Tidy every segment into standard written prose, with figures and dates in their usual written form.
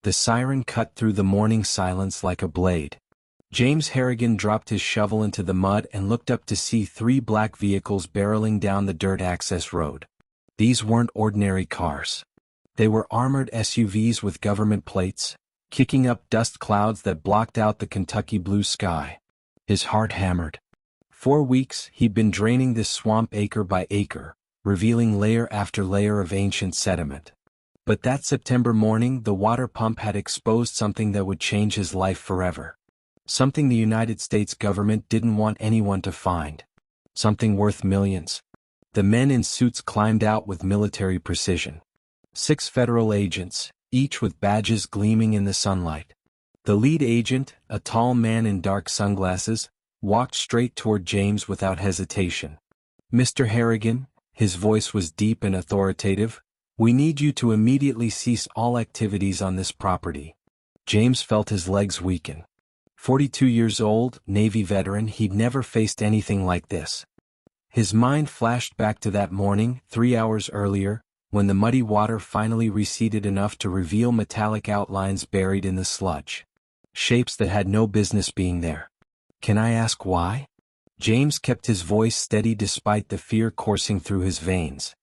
The siren cut through the morning silence like a blade. James Harrigan dropped his shovel into the mud and looked up to see 3 black vehicles barreling down the dirt access road. These weren't ordinary cars. They were armored SUVs with government plates, kicking up dust clouds that blocked out the Kentucky blue sky. His heart hammered. 4 weeks he'd been draining this swamp acre by acre, revealing layer after layer of ancient sediment. But that September morning the water pump had exposed something that would change his life forever. Something the United States government didn't want anyone to find. Something worth millions. The men in suits climbed out with military precision. 6 federal agents, each with badges gleaming in the sunlight. The lead agent, a tall man in dark sunglasses, walked straight toward James without hesitation. "Mr. Harrigan," his voice was deep and authoritative, "we need you to immediately cease all activities on this property." James felt his legs weaken. 42 years old, Navy veteran, he'd never faced anything like this. His mind flashed back to that morning, 3 hours earlier, when the muddy water finally receded enough to reveal metallic outlines buried in the sludge. Shapes that had no business being there. "Can I ask why?" James kept his voice steady despite the fear coursing through his veins.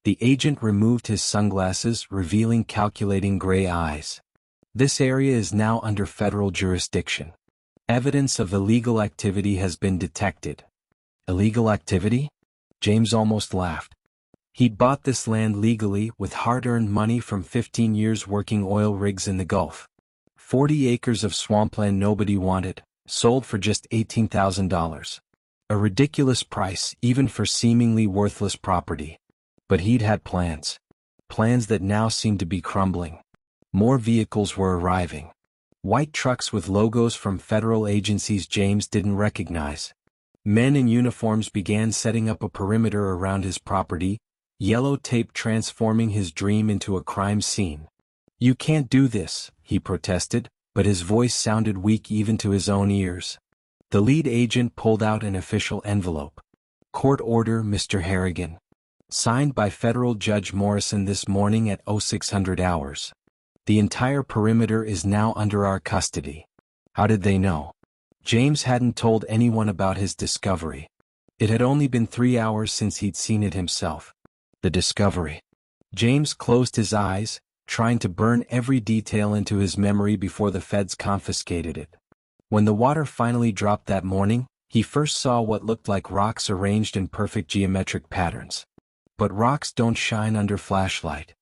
The agent removed his sunglasses, revealing calculating gray eyes. "This area is now under federal jurisdiction. Evidence of illegal activity has been detected." "Illegal activity?" James almost laughed. He'd bought this land legally with hard-earned money from 15 years working oil rigs in the Gulf. 40 acres of swampland nobody wanted, sold for just $18,000. A ridiculous price even for seemingly worthless property. But he'd had plans. Plans that now seemed to be crumbling. More vehicles were arriving. White trucks with logos from federal agencies James didn't recognize. Men in uniforms began setting up a perimeter around his property, yellow tape transforming his dream into a crime scene. "You can't do this," he protested, but his voice sounded weak even to his own ears. The lead agent pulled out an official envelope. "Court order, Mr. Harrigan. Signed by Federal Judge Morrison this morning at 0600 hours. The entire perimeter is now under our custody." How did they know? James hadn't told anyone about his discovery. It had only been 3 hours since he'd seen it himself. The discovery. James closed his eyes, trying to burn every detail into his memory before the feds confiscated it. When the water finally dropped that morning, he first saw what looked like rocks arranged in perfect geometric patterns. But rocks don't shine under flashlight.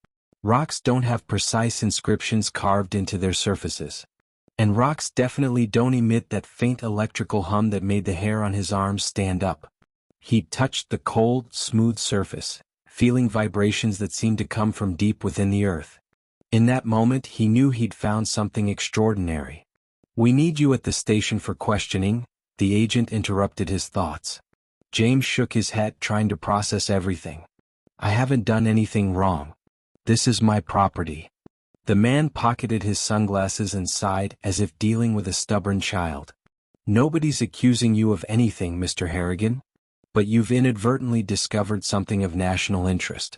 Rocks don't have precise inscriptions carved into their surfaces. And rocks definitely don't emit that faint electrical hum that made the hair on his arms stand up. He touched the cold, smooth surface, feeling vibrations that seemed to come from deep within the earth. In that moment he knew he'd found something extraordinary. "We need you at the station for questioning," the agent interrupted his thoughts. James shook his head, trying to process everything. "I haven't done anything wrong. This is my property." The man pocketed his sunglasses and sighed as if dealing with a stubborn child. "Nobody's accusing you of anything, Mr. Harrigan. But you've inadvertently discovered something of national interest.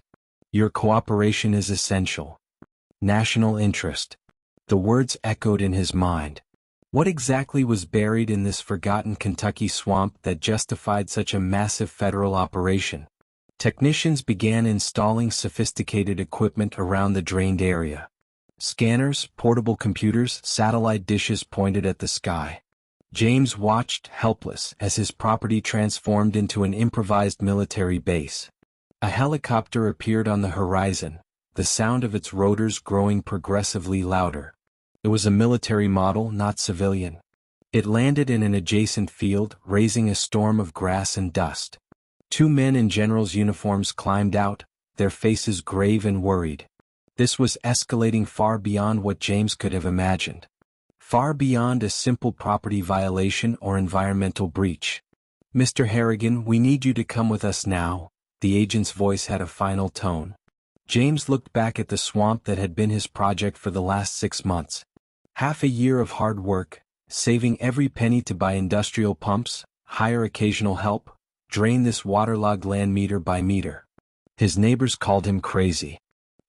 Your cooperation is essential." National interest. The words echoed in his mind. What exactly was buried in this forgotten Kentucky swamp that justified such a massive federal operation? Technicians began installing sophisticated equipment around the drained area. Scanners, portable computers, satellite dishes pointed at the sky. James watched, helpless, as his property transformed into an improvised military base. A helicopter appeared on the horizon, the sound of its rotors growing progressively louder. It was a military model, not civilian. It landed in an adjacent field, raising a storm of grass and dust. 2 men in generals' uniforms climbed out, their faces grave and worried. This was escalating far beyond what James could have imagined. Far beyond a simple property violation or environmental breach. "Mr. Harrigan, we need you to come with us now," the agent's voice had a final tone. James looked back at the swamp that had been his project for the last 6 months. Half a year of hard work, saving every penny to buy industrial pumps, hire occasional help, drain this waterlogged land meter by meter. His neighbors called him crazy.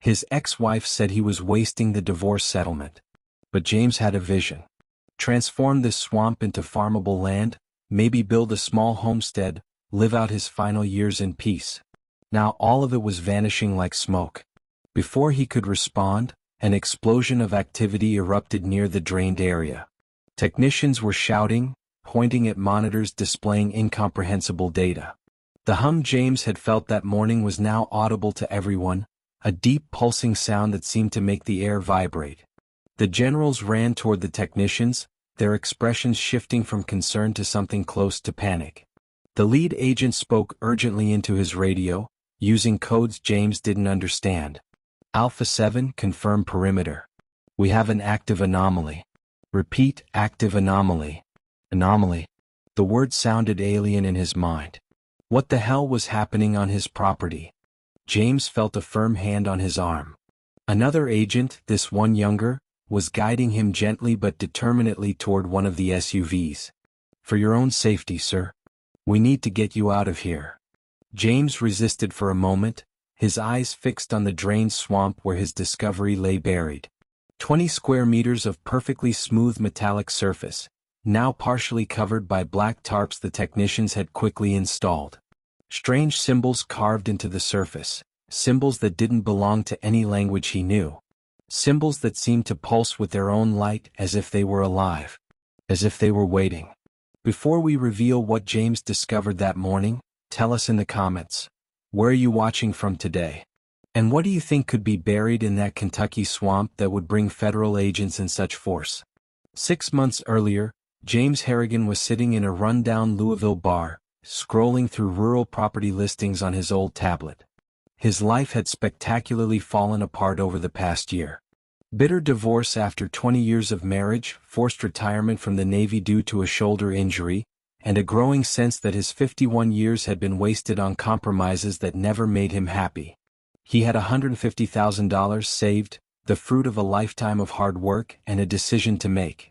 His ex-wife said he was wasting the divorce settlement. But James had a vision. Transform this swamp into farmable land, maybe build a small homestead, live out his final years in peace. Now all of it was vanishing like smoke. Before he could respond, an explosion of activity erupted near the drained area. Technicians were shouting, pointing at monitors displaying incomprehensible data. The hum James had felt that morning was now audible to everyone, a deep pulsing sound that seemed to make the air vibrate. The generals ran toward the technicians, their expressions shifting from concern to something close to panic. The lead agent spoke urgently into his radio, using codes James didn't understand. Alpha 7, confirm perimeter. We have an active anomaly. Repeat, active anomaly. Anomaly. The word sounded alien in his mind. What the hell was happening on his property? James felt a firm hand on his arm. Another agent, this one younger, was guiding him gently but determinedly toward one of the SUVs. For your own safety, sir. We need to get you out of here. James resisted for a moment, his eyes fixed on the drained swamp where his discovery lay buried. 20 square meters of perfectly smooth metallic surface, now partially covered by black tarps the technicians had quickly installed. Strange symbols carved into the surface, symbols that didn't belong to any language he knew. Symbols that seemed to pulse with their own light as if they were alive. As if they were waiting. Before we reveal what James discovered that morning, tell us in the comments. Where are you watching from today? And what do you think could be buried in that Kentucky swamp that would bring federal agents in such force? 6 months earlier, James Harrigan was sitting in a rundown Louisville bar, scrolling through rural property listings on his old tablet. His life had spectacularly fallen apart over the past year. Bitter divorce after 20 years of marriage, forced retirement from the Navy due to a shoulder injury, and a growing sense that his 51 years had been wasted on compromises that never made him happy. He had $150,000 saved, the fruit of a lifetime of hard work and a decision to make.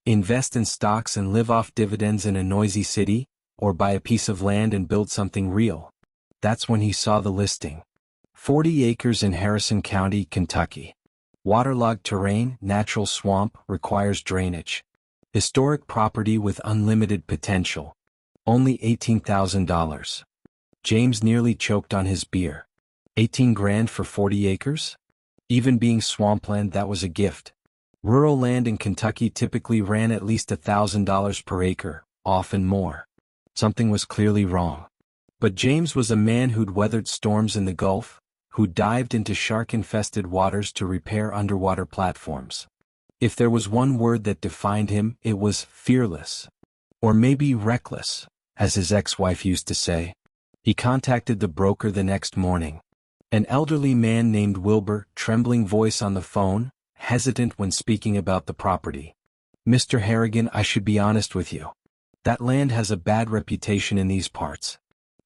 Invest in stocks and live off dividends in a noisy city, or buy a piece of land and build something real. That's when he saw the listing. 40 acres in Harrison County, Kentucky. Waterlogged terrain, natural swamp, requires drainage. Historic property with unlimited potential. Only $18,000. James nearly choked on his beer. 18 grand for 40 acres? Even being swampland, that was a gift. Rural land in Kentucky typically ran at least $1,000 per acre, often more. Something was clearly wrong. But James was a man who'd weathered storms in the Gulf, who dived into shark-infested waters to repair underwater platforms. If there was one word that defined him, it was fearless. Or maybe reckless, as his ex-wife used to say. He contacted the broker the next morning. An elderly man named Wilbur, trembling voice on the phone, hesitant when speaking about the property. Mr. Harrigan, I should be honest with you. That land has a bad reputation in these parts.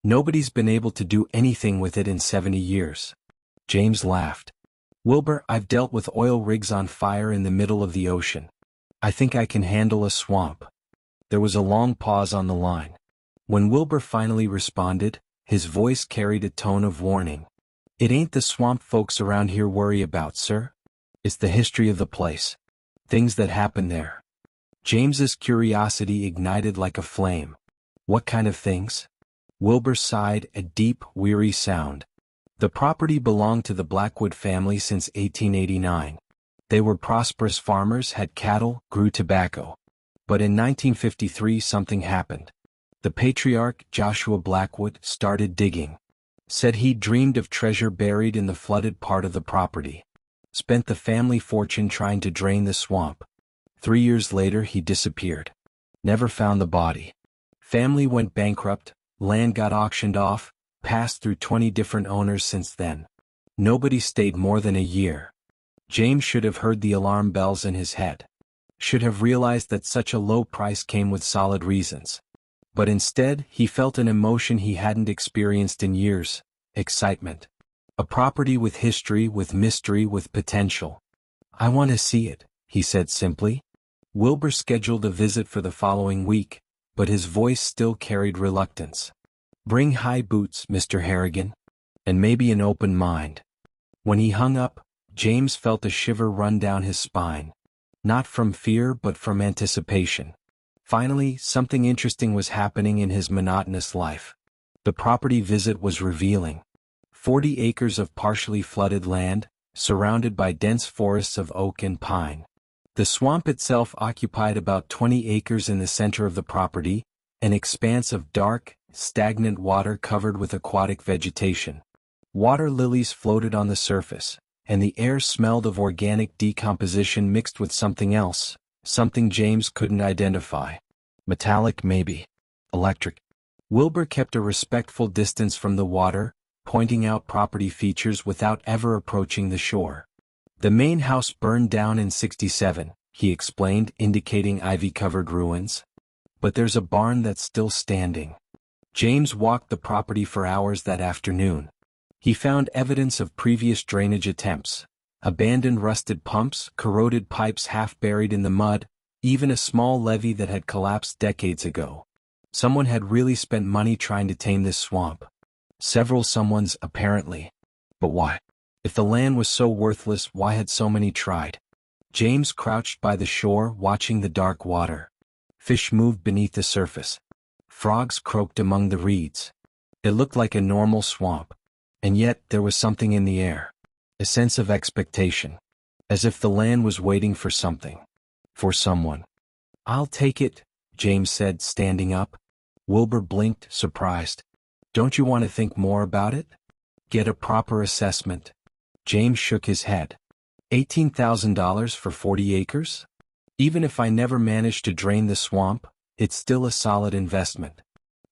Nobody's been able to do anything with it in 70 years. James laughed. Wilbur, I've dealt with oil rigs on fire in the middle of the ocean. I think I can handle a swamp. There was a long pause on the line. When Wilbur finally responded, his voice carried a tone of warning. It ain't the swamp folks around here worry about, sir. It's the history of the place. Things that happen there. James's curiosity ignited like a flame. What kind of things? Wilbur sighed, a deep, weary sound. The property belonged to the Blackwood family since 1889. They were prosperous farmers, had cattle, grew tobacco. But in 1953 something happened. The patriarch, Joshua Blackwood, started digging. Said he dreamed of treasure buried in the flooded part of the property. Spent the family fortune trying to drain the swamp. 3 years later he disappeared. Never found the body. Family went bankrupt, land got auctioned off, passed through 20 different owners since then. Nobody stayed more than a year. James should have heard the alarm bells in his head. Should have realized that such a low price came with solid reasons. But instead, he felt an emotion he hadn't experienced in years: excitement. A property with history, with mystery, with potential. I want to see it, he said simply. Wilbur scheduled a visit for the following week, but his voice still carried reluctance. Bring high boots, Mr. Harrigan. And maybe an open mind. When he hung up, James felt a shiver run down his spine. Not from fear but from anticipation. Finally, something interesting was happening in his monotonous life. The property visit was revealing. 40 acres of partially flooded land, surrounded by dense forests of oak and pine. The swamp itself occupied about 20 acres in the center of the property, an expanse of dark, stagnant water covered with aquatic vegetation. Water lilies floated on the surface, and the air smelled of organic decomposition mixed with something else, something James couldn't identify. Metallic maybe. Electric. Wilbur kept a respectful distance from the water, pointing out property features without ever approaching the shore. The main house burned down in '67, he explained, indicating ivy-covered ruins. But there's a barn that's still standing. James walked the property for hours that afternoon. He found evidence of previous drainage attempts, abandoned rusted pumps, corroded pipes half buried in the mud, even a small levee that had collapsed decades ago. Someone had really spent money trying to tame this swamp. Several someones, apparently. But why? If the land was so worthless, why had so many tried? James crouched by the shore, watching the dark water. Fish moved beneath the surface. Frogs croaked among the reeds. It looked like a normal swamp. And yet there was something in the air. A sense of expectation. As if the land was waiting for something. For someone. "I'll take it," James said, standing up. Wilbur blinked, surprised. "Don't you want to think more about it? Get a proper assessment?" James shook his head. $18,000 for 40 acres? Even if I never managed to drain the swamp, it's still a solid investment.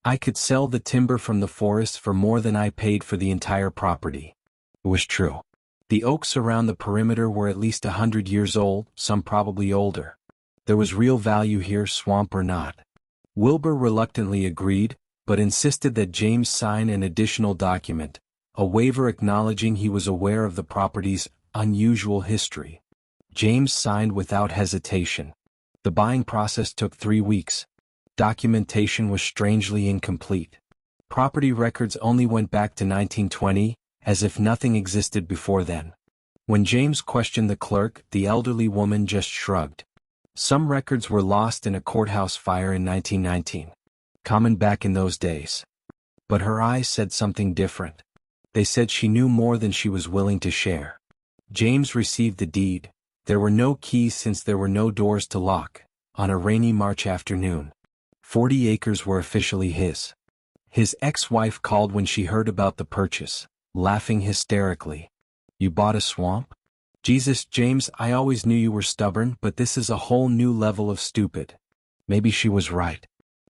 I could sell the timber from the forest for more than I paid for the entire property. It was true. The oaks around the perimeter were at least 100 years old, some probably older. There was real value here, swamp or not. Wilbur reluctantly agreed, but insisted that James sign an additional document, a waiver acknowledging he was aware of the property's unusual history. James signed without hesitation. The buying process took 3 weeks. Documentation was strangely incomplete. Property records only went back to 1920, as if nothing existed before then. When James questioned the clerk, the elderly woman just shrugged. Some records were lost in a courthouse fire in 1919. Common back in those days. But her eyes said something different. They said she knew more than she was willing to share. James received the deed. There were no keys since there were no doors to lock. On a rainy March afternoon, 40 acres were officially his. His ex-wife called when she heard about the purchase, laughing hysterically. "You bought a swamp? Jesus, James, I always knew you were stubborn, but this is a whole new level of stupid." Maybe she was right.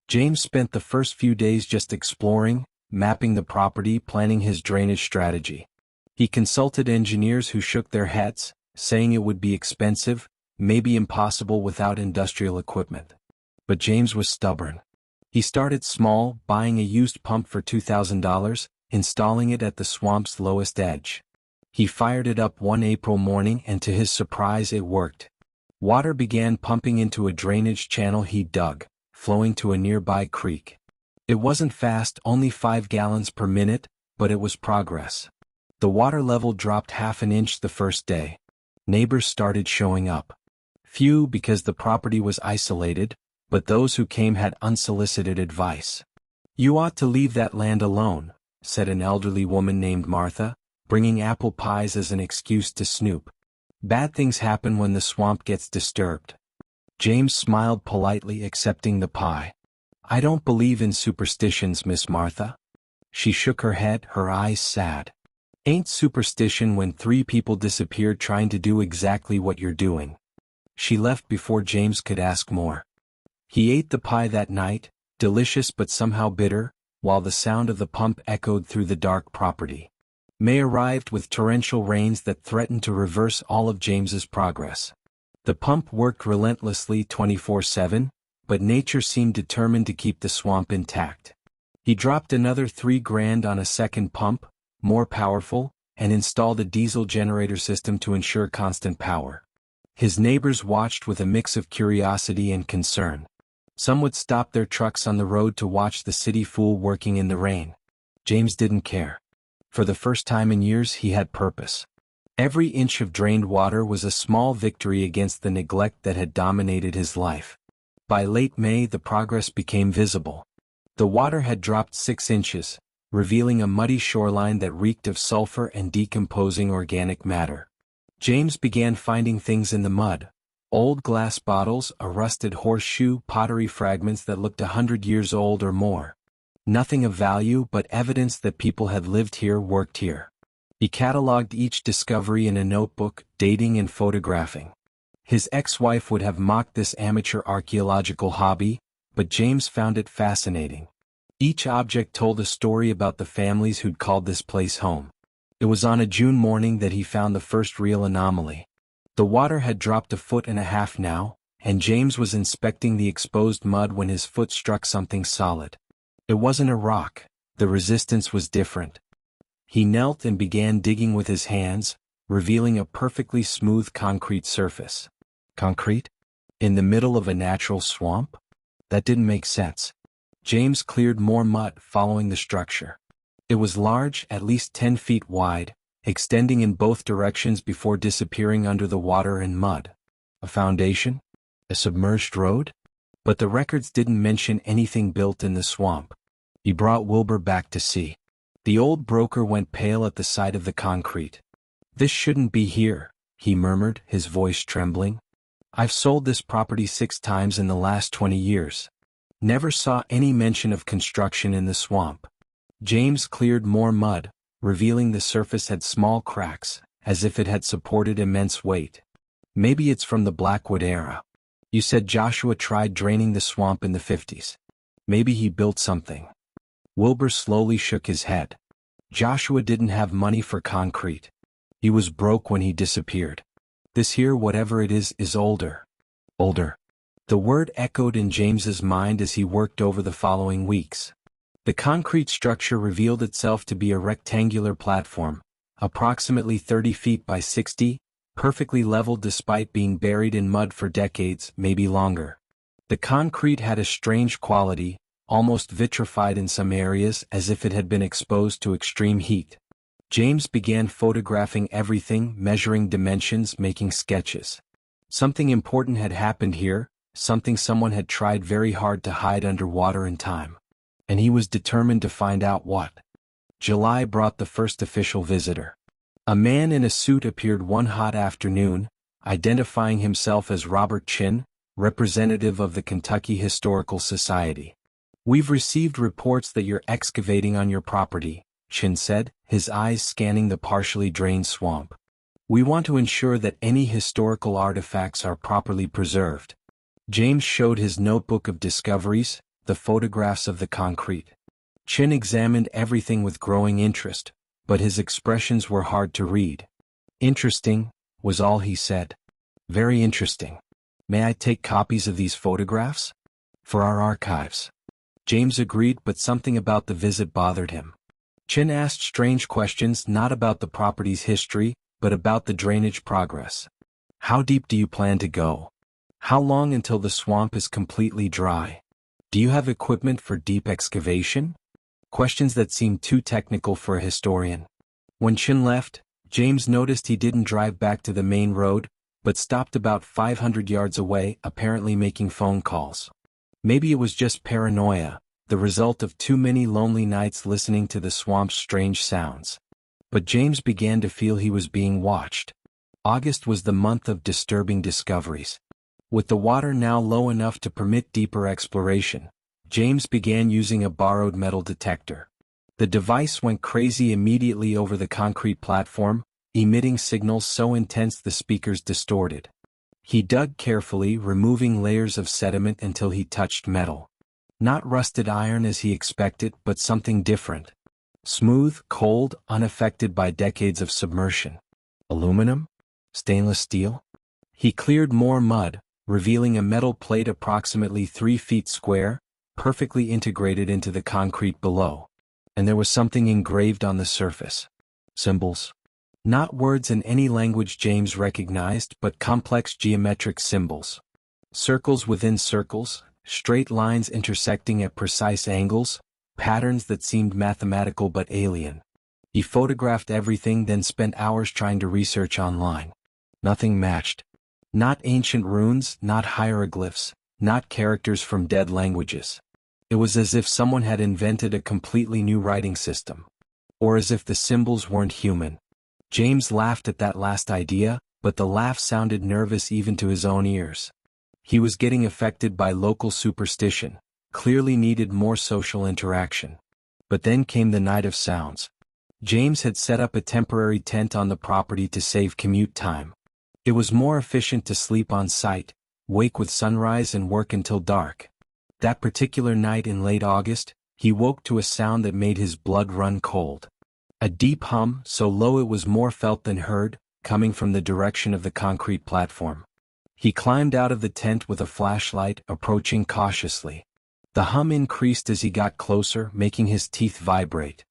James spent the first few days just exploring, mapping the property, planning his drainage strategy. He consulted engineers who shook their heads, saying it would be expensive, maybe impossible without industrial equipment. But James was stubborn. He started small, buying a used pump for $2,000, installing it at the swamp's lowest edge. He fired it up one April morning and to his surprise it worked. Water began pumping into a drainage channel he dug, flowing to a nearby creek. It wasn't fast, only 5 gallons per minute, but it was progress. The water level dropped half an inch the first day. Neighbors started showing up. Few because the property was isolated, but those who came had unsolicited advice. "You ought to leave that land alone," said an elderly woman named Martha, bringing apple pies as an excuse to snoop. "Bad things happen when the swamp gets disturbed." James smiled politely, accepting the pie. "I don't believe in superstitions, Miss Martha." She shook her head, her eyes sad. "Ain't superstition when 3 people disappeared trying to do exactly what you're doing." She left before James could ask more. He ate the pie that night, delicious but somehow bitter, while the sound of the pump echoed through the dark property. May arrived with torrential rains that threatened to reverse all of James's progress. The pump worked relentlessly 24/7, but nature seemed determined to keep the swamp intact. He dropped another $3,000 on a second pump, more powerful, and installed a diesel generator system to ensure constant power. His neighbors watched with a mix of curiosity and concern. Some would stop their trucks on the road to watch the city fool working in the rain. James didn't care. For the first time in years he had purpose. Every inch of drained water was a small victory against the neglect that had dominated his life. By late May, the progress became visible. The water had dropped 6 inches, revealing a muddy shoreline that reeked of sulfur and decomposing organic matter. James began finding things in the mud: old glass bottles, a rusted horseshoe, pottery fragments that looked 100 years old or more. Nothing of value, but evidence that people had lived here, worked here. He catalogued each discovery in a notebook, dating and photographing. His ex-wife would have mocked this amateur archaeological hobby, but James found it fascinating. Each object told a story about the families who'd called this place home. It was on a June morning that he found the first real anomaly. The water had dropped 1.5 feet now, and James was inspecting the exposed mud when his foot struck something solid. It wasn't a rock. The resistance was different. He knelt and began digging with his hands, revealing a perfectly smooth concrete surface. Concrete? In the middle of a natural swamp? That didn't make sense. James cleared more mud following the structure. It was large, at least 10 feet wide, extending in both directions before disappearing under the water and mud. A foundation? A submerged road? But the records didn't mention anything built in the swamp. He brought Wilbur back to see. The old broker went pale at the sight of the concrete. "This shouldn't be here," he murmured, his voice trembling. "I've sold this property 6 times in the last 20 years. Never saw any mention of construction in the swamp." James cleared more mud, revealing the surface had small cracks, as if it had supported immense weight. "Maybe it's from the Blackwood era. You said Joshua tried draining the swamp in the 50s. Maybe he built something." Wilbur slowly shook his head. "Joshua didn't have money for concrete. He was broke when he disappeared. This here, whatever it is older." Older. The word echoed in James's mind as he worked over the following weeks. The concrete structure revealed itself to be a rectangular platform, approximately 30 feet by 60, perfectly leveled despite being buried in mud for decades, maybe longer. The concrete had a strange quality, almost vitrified in some areas, as if it had been exposed to extreme heat. James began photographing everything, measuring dimensions, making sketches. Something important had happened here, something someone had tried very hard to hide underwater in time. And he was determined to find out what. July brought the first official visitor. A man in a suit appeared one hot afternoon, identifying himself as Robert Chin, representative of the Kentucky Historical Society. "We've received reports that you're excavating on your property," Chin said, his eyes scanning the partially drained swamp. "We want to ensure that any historical artifacts are properly preserved." James showed his notebook of discoveries, the photographs of the concrete. Chin examined everything with growing interest, but his expressions were hard to read. "Interesting," was all he said. "Very interesting. May I take copies of these photographs? For our archives." James agreed, but something about the visit bothered him. Chin asked strange questions, not about the property's history, but about the drainage progress. "How deep do you plan to go? How long until the swamp is completely dry? Do you have equipment for deep excavation?" Questions that seemed too technical for a historian. When Chin left, James noticed he didn't drive back to the main road, but stopped about 500 yards away, apparently making phone calls. Maybe it was just paranoia, the result of too many lonely nights listening to the swamp's strange sounds. But James began to feel he was being watched. August was the month of disturbing discoveries. With the water now low enough to permit deeper exploration, James began using a borrowed metal detector. The device went crazy immediately over the concrete platform, emitting signals so intense the speakers distorted. He dug carefully, removing layers of sediment until he touched metal. Not rusted iron as he expected, but something different. Smooth, cold, unaffected by decades of submersion. Aluminum? Stainless steel? He cleared more mud, revealing a metal plate approximately 3 feet square, perfectly integrated into the concrete below. And there was something engraved on the surface. Symbols. Not words in any language James recognized, but complex geometric symbols. Circles within circles, straight lines intersecting at precise angles, patterns that seemed mathematical but alien. He photographed everything, then spent hours trying to research online. Nothing matched. Not ancient runes, not hieroglyphs, not characters from dead languages. It was as if someone had invented a completely new writing system. Or as if the symbols weren't human. James laughed at that last idea, but the laugh sounded nervous even to his own ears. He was getting affected by local superstition, clearly needed more social interaction. But then came the night of sounds. James had set up a temporary tent on the property to save commute time. It was more efficient to sleep on site, wake with sunrise and work until dark. That particular night in late August, he woke to a sound that made his blood run cold. A deep hum, so low it was more felt than heard, coming from the direction of the concrete platform. He climbed out of the tent with a flashlight, approaching cautiously. The hum increased as he got closer, making his teeth vibrate.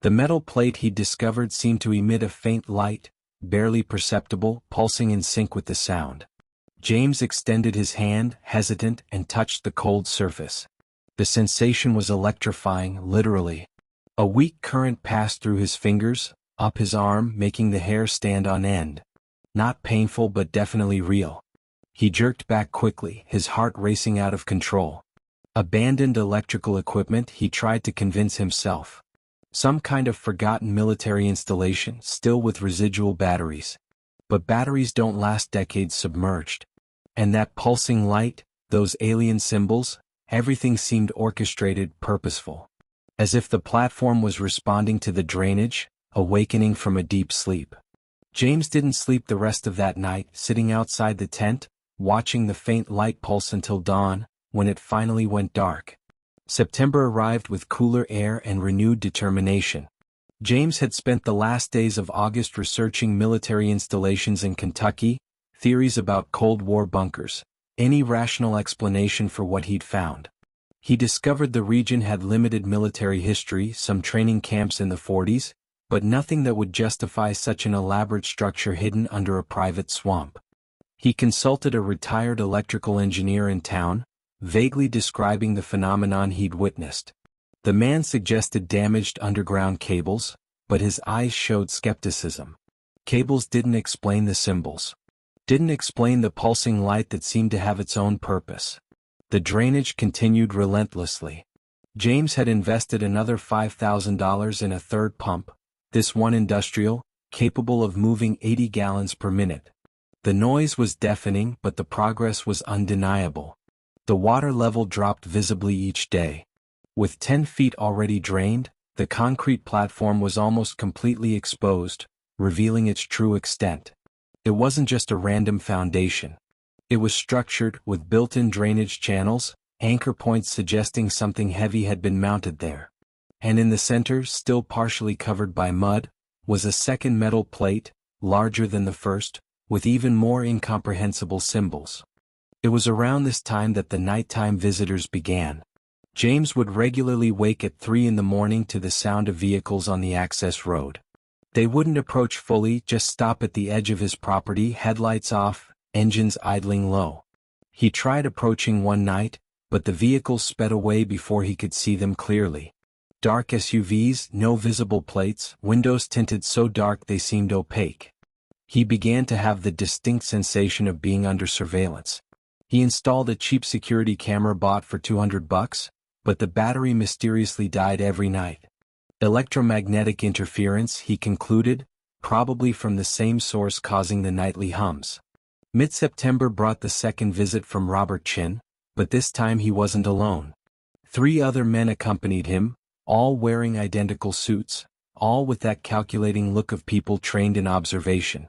The metal plate he'd discovered seemed to emit a faint light, barely perceptible, pulsing in sync with the sound. James extended his hand, hesitant, and touched the cold surface. The sensation was electrifying, literally. A weak current passed through his fingers, up his arm, making the hair stand on end. Not painful but definitely real. He jerked back quickly, his heart racing out of control. Abandoned electrical equipment, he tried to convince himself. Some kind of forgotten military installation, still with residual batteries. But batteries don't last decades submerged. And that pulsing light, those alien symbols, everything seemed orchestrated, purposeful. As if the platform was responding to the drainage, awakening from a deep sleep. James didn't sleep the rest of that night, sitting outside the tent, watching the faint light pulse until dawn, when it finally went dark. September arrived with cooler air and renewed determination. James had spent the last days of August researching military installations in Kentucky, theories about Cold War bunkers, any rational explanation for what he'd found. He discovered the region had limited military history, some training camps in the 40s, but nothing that would justify such an elaborate structure hidden under a private swamp. He consulted a retired electrical engineer in town, vaguely describing the phenomenon he'd witnessed. The man suggested damaged underground cables, but his eyes showed skepticism. Cables didn't explain the symbols. Didn't explain the pulsing light that seemed to have its own purpose. The drainage continued relentlessly. James had invested another $5,000 in a third pump, this one industrial, capable of moving 80 gallons per minute. The noise was deafening, but the progress was undeniable. The water level dropped visibly each day. With 10 feet already drained, the concrete platform was almost completely exposed, revealing its true extent. It wasn't just a random foundation. It was structured, with built-in drainage channels, anchor points suggesting something heavy had been mounted there. And in the center, still partially covered by mud, was a second metal plate, larger than the first, with even more incomprehensible symbols. It was around this time that the nighttime visitors began. James would regularly wake at 3 in the morning to the sound of vehicles on the access road. They wouldn't approach fully, just stop at the edge of his property, headlights off, engines idling low. He tried approaching one night, but the vehicles sped away before he could see them clearly. Dark SUVs, no visible plates, windows tinted so dark they seemed opaque. He began to have the distinct sensation of being under surveillance. He installed a cheap security camera bought for $200, but the battery mysteriously died every night. Electromagnetic interference, he concluded, probably from the same source causing the nightly hums. Mid-September brought the second visit from Robert Chin, but this time he wasn't alone. 3 other men accompanied him, all wearing identical suits, all with that calculating look of people trained in observation.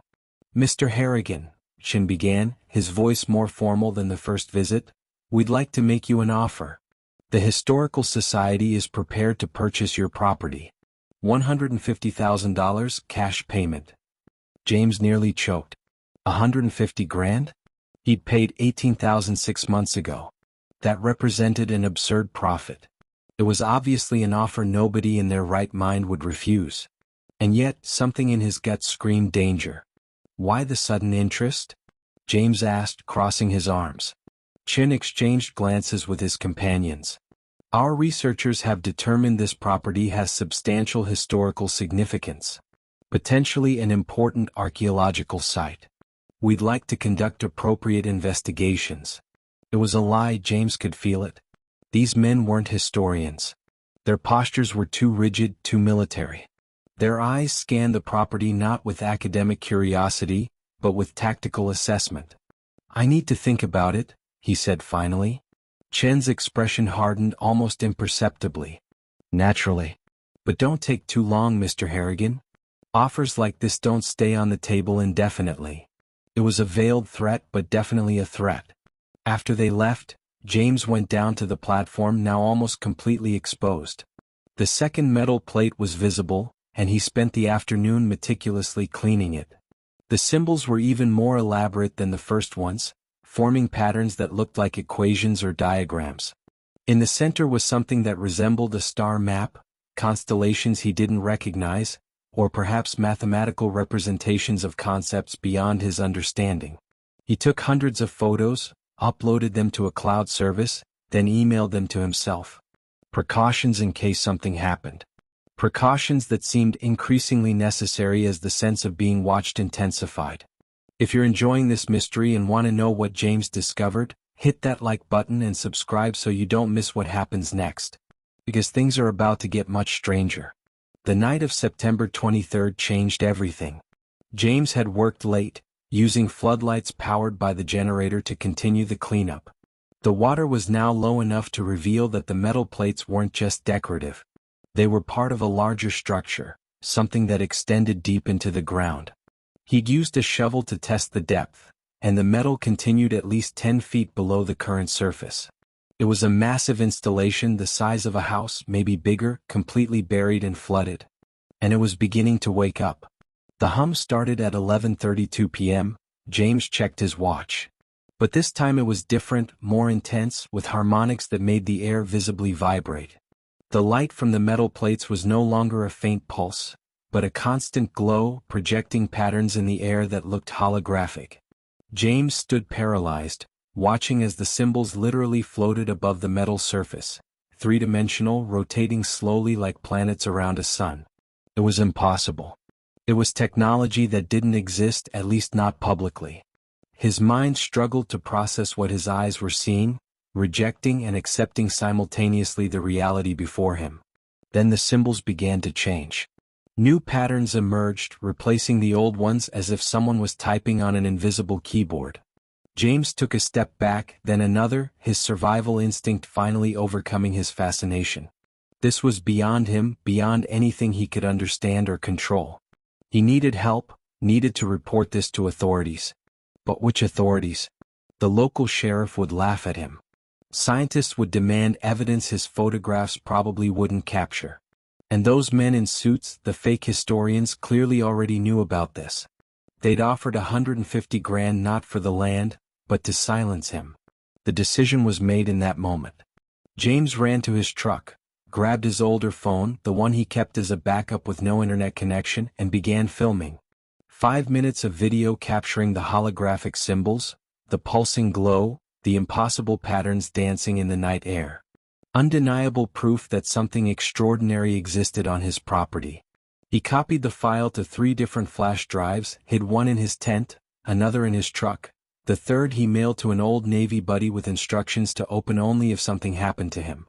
"Mr. Harrigan," Chin began, his voice more formal than the first visit, "we'd like to make you an offer. The Historical Society is prepared to purchase your property. $150,000 cash payment." James nearly choked. 150 grand? He'd paid 18,000 6 months ago. That represented an absurd profit. It was obviously an offer nobody in their right mind would refuse. And yet, something in his gut screamed danger. "Why the sudden interest?" James asked, crossing his arms. Chin exchanged glances with his companions. Our researchers have determined this property has substantial historical significance, potentially an important archaeological site. We'd like to conduct appropriate investigations. It was a lie, James could feel it. These men weren't historians. Their postures were too rigid, too military. Their eyes scanned the property not with academic curiosity, but with tactical assessment. I need to think about it, he said finally. Chen's expression hardened almost imperceptibly. Naturally. But don't take too long, Mr. Harrigan. Offers like this don't stay on the table indefinitely. It was a veiled threat, but definitely a threat. After they left, James went down to the platform, now almost completely exposed. The second metal plate was visible, and he spent the afternoon meticulously cleaning it. The symbols were even more elaborate than the first ones, forming patterns that looked like equations or diagrams. In the center was something that resembled a star map, constellations he didn't recognize, or perhaps mathematical representations of concepts beyond his understanding. He took hundreds of photos, uploaded them to a cloud service, then emailed them to himself. Precautions in case something happened. Precautions that seemed increasingly necessary as the sense of being watched intensified. If you're enjoying this mystery and want to know what James discovered, hit that like button and subscribe so you don't miss what happens next. Because things are about to get much stranger. The night of September 23rd changed everything. James had worked late, using floodlights powered by the generator to continue the cleanup. The water was now low enough to reveal that the metal plates weren't just decorative. They were part of a larger structure, something that extended deep into the ground. He'd used a shovel to test the depth, and the metal continued at least 10 feet below the current surface. It was a massive installation the size of a house, maybe bigger, completely buried and flooded. And it was beginning to wake up. The hum started at 11:32 p.m., James checked his watch. But this time it was different, more intense, with harmonics that made the air visibly vibrate. The light from the metal plates was no longer a faint pulse, but a constant glow, projecting patterns in the air that looked holographic. James stood paralyzed, watching as the symbols literally floated above the metal surface, three-dimensional, rotating slowly like planets around a sun. It was impossible. It was technology that didn't exist, at least not publicly. His mind struggled to process what his eyes were seeing, rejecting and accepting simultaneously the reality before him. Then the symbols began to change. New patterns emerged, replacing the old ones as if someone was typing on an invisible keyboard. James took a step back, then another, his survival instinct finally overcoming his fascination. This was beyond him, beyond anything he could understand or control. He needed help, needed to report this to authorities. But which authorities? The local sheriff would laugh at him. Scientists would demand evidence his photographs probably wouldn't capture. And those men in suits, the fake historians, clearly already knew about this. They'd offered $150,000 not for the land, but to silence him. The decision was made in that moment. James ran to his truck, grabbed his older phone, the one he kept as a backup with no internet connection, and began filming. 5 minutes of video capturing the holographic symbols, the pulsing glow, the impossible patterns dancing in the night air. Undeniable proof that something extraordinary existed on his property. He copied the file to 3 different flash drives, hid one in his tent, another in his truck. The third he mailed to an old Navy buddy with instructions to open only if something happened to him.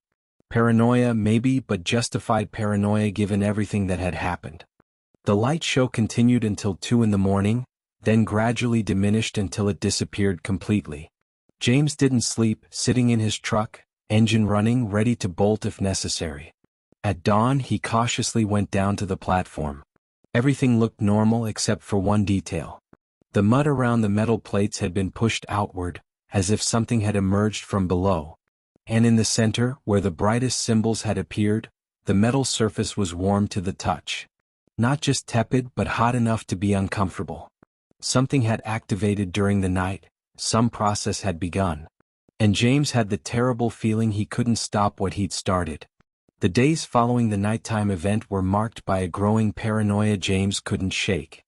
Paranoia maybe, but justified paranoia given everything that had happened. The light show continued until 2 in the morning, then gradually diminished until it disappeared completely. James didn't sleep, sitting in his truck, engine running, ready to bolt if necessary. At dawn he cautiously went down to the platform. Everything looked normal except for one detail. The mud around the metal plates had been pushed outward, as if something had emerged from below. And in the center, where the brightest symbols had appeared, the metal surface was warm to the touch. Not just tepid, but hot enough to be uncomfortable. Something had activated during the night, some process had begun. And James had the terrible feeling he couldn't stop what he'd started. The days following the nighttime event were marked by a growing paranoia James couldn't shake.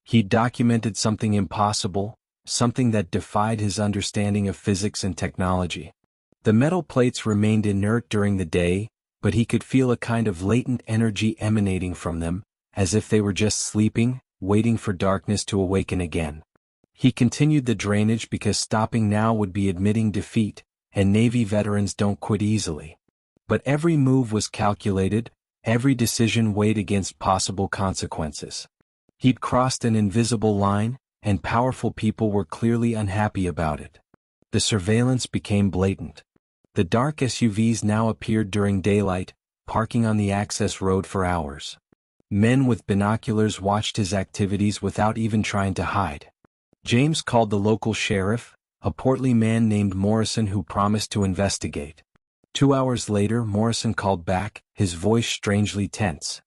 He'd documented something impossible, something that defied his understanding of physics and technology. The metal plates remained inert during the day, but he could feel a kind of latent energy emanating from them, as if they were just sleeping, waiting for darkness to awaken again. He continued the drainage because stopping now would be admitting defeat, and Navy veterans don't quit easily. But every move was calculated, every decision weighed against possible consequences. He'd crossed an invisible line, and powerful people were clearly unhappy about it. The surveillance became blatant. The dark SUVs now appeared during daylight, parking on the access road for hours. Men with binoculars watched his activities without even trying to hide. James called the local sheriff, a portly man named Morrison who promised to investigate. 2 hours later Morrison called back, his voice strangely tense.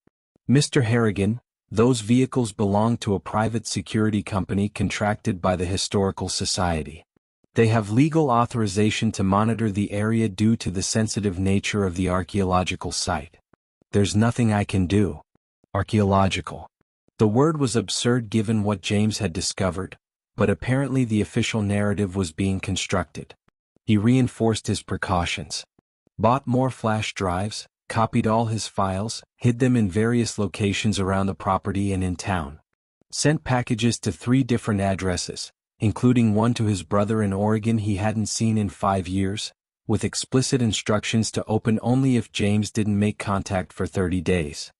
"Mr. Harrigan, those vehicles belong to a private security company contracted by the Historical Society. They have legal authorization to monitor the area due to the sensitive nature of the archaeological site. There's nothing I can do." Archaeological. The word was absurd given what James had discovered, but apparently the official narrative was being constructed. He reinforced his precautions. Bought more flash drives, copied all his files, hid them in various locations around the property and in town. Sent packages to 3 different addresses, including one to his brother in Oregon he hadn't seen in 5 years, with explicit instructions to open only if James didn't make contact for 30 days.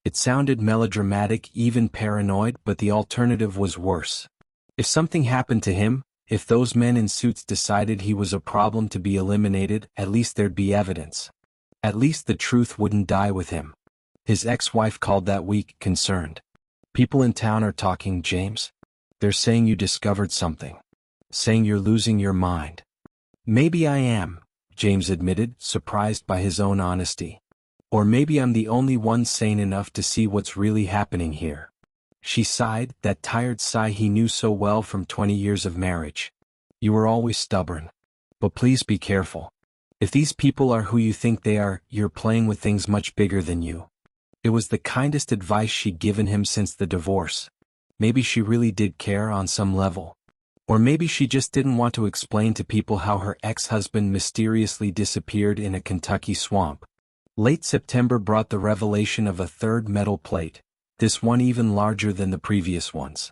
It sounded melodramatic, even paranoid, but the alternative was worse. If something happened to him, if those men in suits decided he was a problem to be eliminated, at least there'd be evidence. At least the truth wouldn't die with him. His ex-wife called that week, concerned. "People in town are talking, James. They're saying you discovered something. Saying you're losing your mind." "Maybe I am," James admitted, surprised by his own honesty. "Or maybe I'm the only one sane enough to see what's really happening here." She sighed, that tired sigh he knew so well from 20 years of marriage. "You were always stubborn. But please be careful. If these people are who you think they are, you're playing with things much bigger than you." It was the kindest advice she'd given him since the divorce. Maybe she really did care on some level. Or maybe she just didn't want to explain to people how her ex-husband mysteriously disappeared in a Kentucky swamp. Late September brought the revelation of a third metal plate, this one even larger than the previous ones.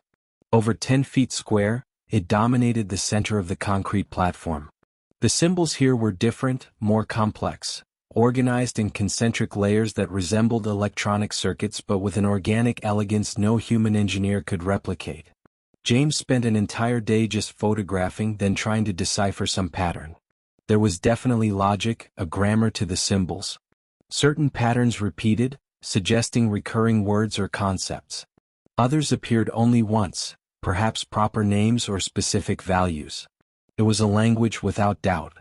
Over 10 feet square, it dominated the center of the concrete platform. The symbols here were different, more complex, organized in concentric layers that resembled electronic circuits but with an organic elegance no human engineer could replicate. James spent an entire day just photographing, then trying to decipher some pattern. There was definitely logic, a grammar to the symbols. Certain patterns repeated, suggesting recurring words or concepts. Others appeared only once, perhaps proper names or specific values. It was a language without doubt.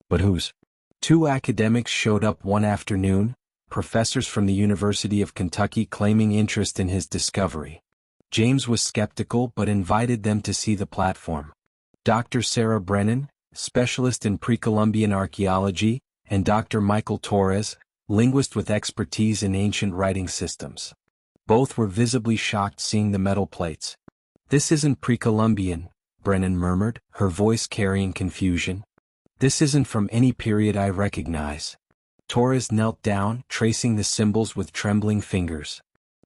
But whose? 2 academics showed up one afternoon, professors from the University of Kentucky claiming interest in his discovery. James was skeptical but invited them to see the platform. Dr. Sarah Brennan, specialist in pre-Columbian archaeology, and Dr. Michael Torres, linguist with expertise in ancient writing systems. Both were visibly shocked seeing the metal plates. "This isn't pre-Columbian," Brennan murmured, her voice carrying confusion. "This isn't from any period I recognize." Torres knelt down, tracing the symbols with trembling fingers.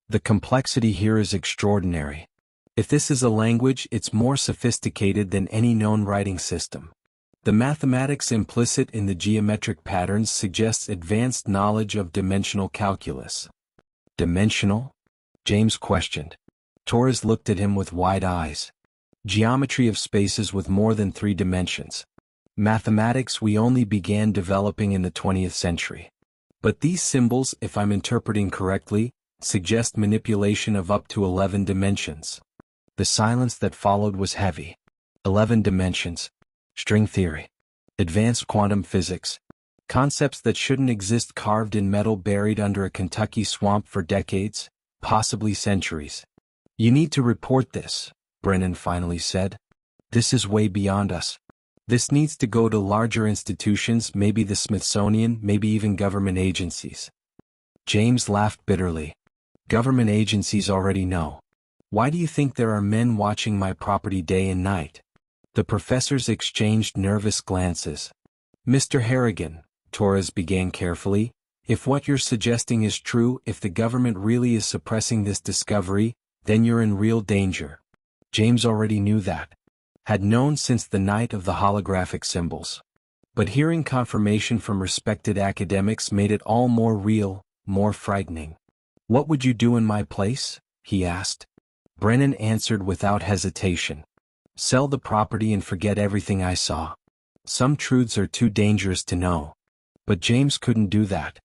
"The complexity here is extraordinary. If this is a language, it's more sophisticated than any known writing system. The mathematics implicit in the geometric patterns suggests advanced knowledge of dimensional calculus." "Dimensional?" James questioned. Torres looked at him with wide eyes. "Geometry of spaces with more than 3 dimensions. Mathematics we only began developing in the 20th century. But these symbols, if I'm interpreting correctly, suggest manipulation of up to 11 dimensions." The silence that followed was heavy. 11 dimensions. String theory. Advanced quantum physics. Concepts that shouldn't exist carved in metal buried under a Kentucky swamp for decades, possibly centuries. "You need to report this," Brennan finally said. "This is way beyond us. This needs to go to larger institutions, maybe the Smithsonian, maybe even government agencies." James laughed bitterly. "Government agencies already know. Why do you think there are men watching my property day and night?" The professors exchanged nervous glances. Mr. Harrigan, Torres began carefully, if what you're suggesting is true, if the government really is suppressing this discovery, then you're in real danger. James already knew that. Had known since the night of the holographic symbols. But hearing confirmation from respected academics made it all more real, more frightening. What would you do in my place? He asked. Brennan answered without hesitation. Sell the property and forget everything I saw. Some truths are too dangerous to know. But James couldn't do that.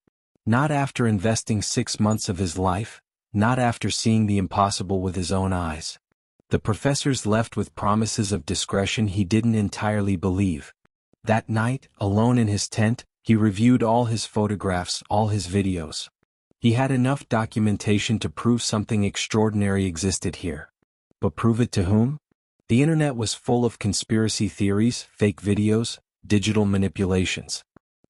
Not after investing 6 months of his life, not after seeing the impossible with his own eyes. The professors left with promises of discretion he didn't entirely believe. That night, alone in his tent, he reviewed all his photographs, all his videos. He had enough documentation to prove something extraordinary existed here. But prove it to whom? The internet was full of conspiracy theories, fake videos, digital manipulations.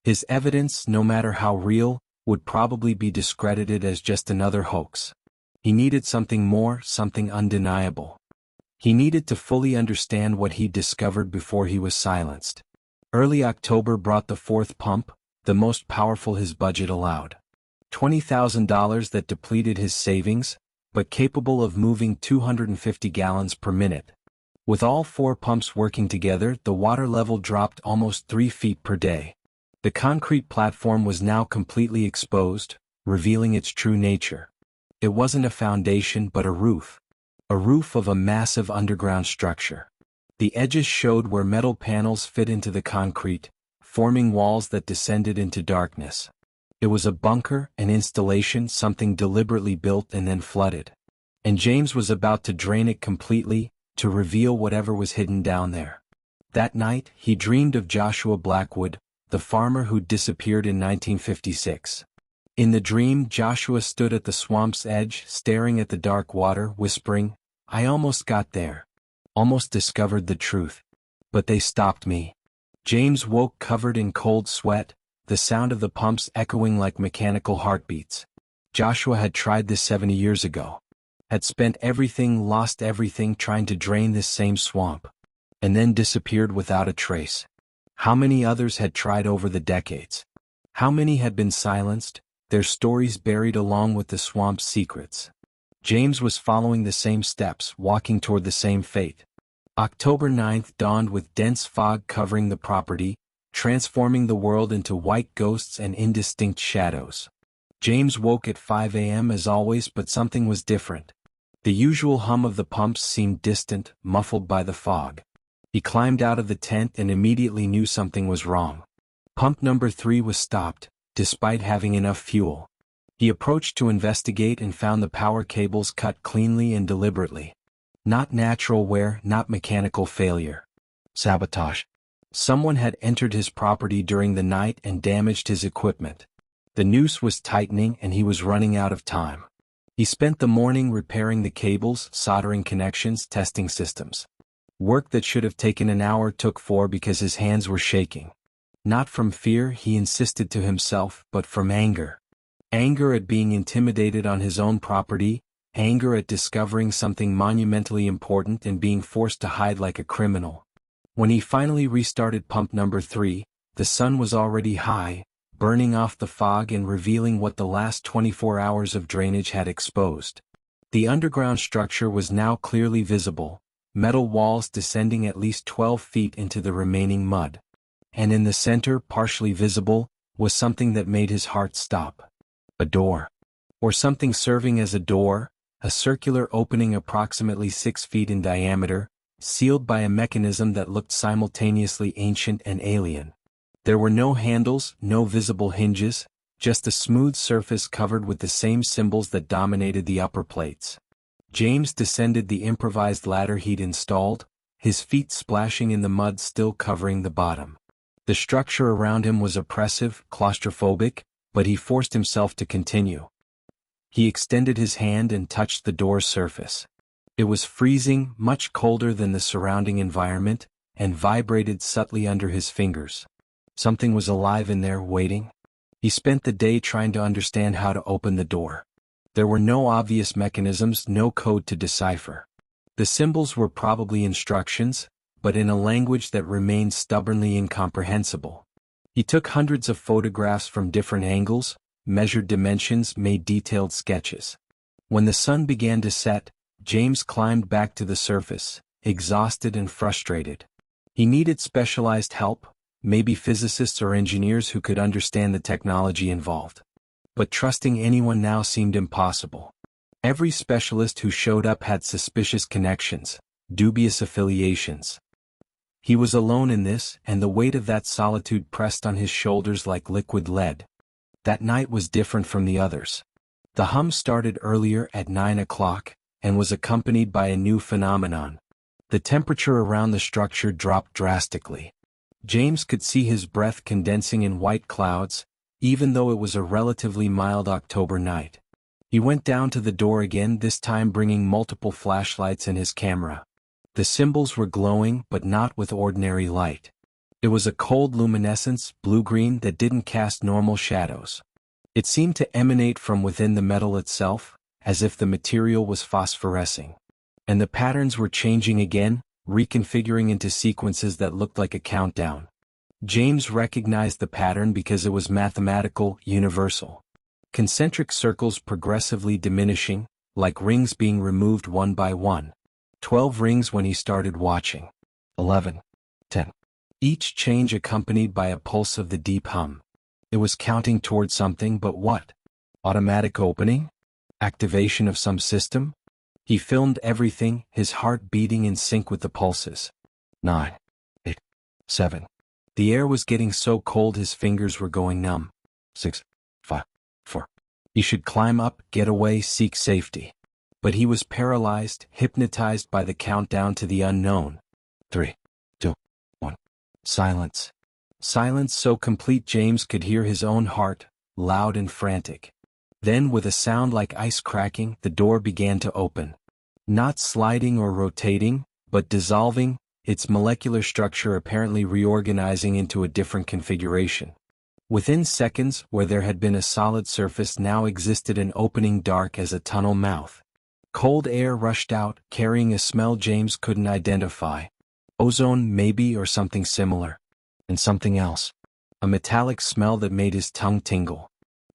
His evidence, no matter how real, would probably be discredited as just another hoax. He needed something more, something undeniable. He needed to fully understand what he'd discovered before he was silenced. Early October brought the 4th pump, the most powerful his budget allowed. $20,000 that depleted his savings, but capable of moving 250 gallons per minute. With all 4 pumps working together, the water level dropped almost 3 feet per day. The concrete platform was now completely exposed, revealing its true nature. It wasn't a foundation but a roof. A roof of a massive underground structure. The edges showed where metal panels fit into the concrete, forming walls that descended into darkness. It was a bunker, an installation, something deliberately built and then flooded. And James was about to drain it completely, to reveal whatever was hidden down there. That night, he dreamed of Joshua Blackwood, the farmer who'd disappeared in 1956. In the dream, Joshua stood at the swamp's edge, staring at the dark water, whispering, I almost got there. Almost discovered the truth. But they stopped me. James woke covered in cold sweat, the sound of the pumps echoing like mechanical heartbeats. Joshua had tried this 70 years ago. Had spent everything, lost everything trying to drain this same swamp. And then disappeared without a trace. How many others had tried over the decades? How many had been silenced, their stories buried along with the swamp's secrets? James was following the same steps, walking toward the same fate. October 9th dawned with dense fog covering the property, transforming the world into white ghosts and indistinct shadows. James woke at 5 a.m. as always, but something was different. The usual hum of the pumps seemed distant, muffled by the fog. He climbed out of the tent and immediately knew something was wrong. Pump number 3 was stopped, despite having enough fuel. He approached to investigate and found the power cables cut cleanly and deliberately. Not natural wear, not mechanical failure. Sabotage. Someone had entered his property during the night and damaged his equipment. The noose was tightening and he was running out of time. He spent the morning repairing the cables, soldering connections, testing systems. Work that should have taken an hour took 4 because his hands were shaking. Not from fear, he insisted to himself, but from anger. Anger at being intimidated on his own property, anger at discovering something monumentally important and being forced to hide like a criminal. When he finally restarted pump number 3, the sun was already high, burning off the fog and revealing what the last 24 hours of drainage had exposed. The underground structure was now clearly visible, metal walls descending at least 12 feet into the remaining mud. And in the center, partially visible, was something that made his heart stop. A door. Or something serving as a door, a circular opening approximately 6 feet in diameter, sealed by a mechanism that looked simultaneously ancient and alien. There were no handles, no visible hinges, just a smooth surface covered with the same symbols that dominated the upper plates. James descended the improvised ladder he'd installed, his feet splashing in the mud still covering the bottom. The structure around him was oppressive, claustrophobic, but he forced himself to continue. He extended his hand and touched the door's surface. It was freezing, much colder than the surrounding environment, and vibrated subtly under his fingers. Something was alive in there, waiting. He spent the day trying to understand how to open the door. There were no obvious mechanisms, no code to decipher. The symbols were probably instructions, but in a language that remained stubbornly incomprehensible. He took hundreds of photographs from different angles, measured dimensions, made detailed sketches. When the sun began to set, James climbed back to the surface, exhausted and frustrated. He needed specialized help, maybe physicists or engineers who could understand the technology involved. But trusting anyone now seemed impossible. Every specialist who showed up had suspicious connections, dubious affiliations. He was alone in this, and the weight of that solitude pressed on his shoulders like liquid lead. That night was different from the others. The hum started earlier at 9 o'clock, and was accompanied by a new phenomenon. The temperature around the structure dropped drastically. James could see his breath condensing in white clouds, even though it was a relatively mild October night. He went down to the door again, this time bringing multiple flashlights and his camera. The symbols were glowing, but not with ordinary light. It was a cold luminescence, blue-green, that didn't cast normal shadows. It seemed to emanate from within the metal itself, as if the material was phosphorescing. And the patterns were changing again, reconfiguring into sequences that looked like a countdown. James recognized the pattern because it was mathematical, universal. Concentric circles progressively diminishing, like rings being removed one by one. 12 rings when he started watching. 11. 10. Each change accompanied by a pulse of the deep hum. It was counting toward something, but what? Automatic opening? Activation of some system? He filmed everything, his heart beating in sync with the pulses. 9. 8. 7. The air was getting so cold his fingers were going numb. 6. 5. 4. He should climb up, get away, seek safety. But he was paralyzed, hypnotized by the countdown to the unknown. 3. 2. 1. Silence. Silence so complete James could hear his own heart, loud and frantic. Then, with a sound like ice cracking, the door began to open. Not sliding or rotating, but dissolving, its molecular structure apparently reorganizing into a different configuration. Within seconds, where there had been a solid surface now existed an opening dark as a tunnel mouth. Cold air rushed out, carrying a smell James couldn't identify. Ozone, maybe, or something similar. And something else. A metallic smell that made his tongue tingle.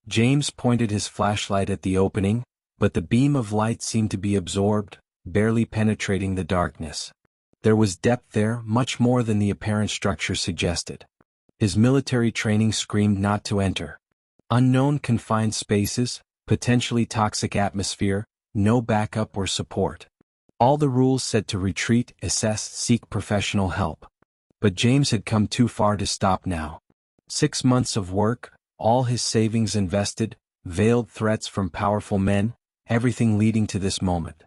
James pointed his flashlight at the opening, but the beam of light seemed to be absorbed, barely penetrating the darkness. There was depth there, much more than the apparent structure suggested. His military training screamed not to enter. Unknown confined spaces, potentially toxic atmosphere, no backup or support. All the rules said to retreat, assess, seek professional help. But James had come too far to stop now. 6 months of work, all his savings invested, veiled threats from powerful men, everything leading to this moment.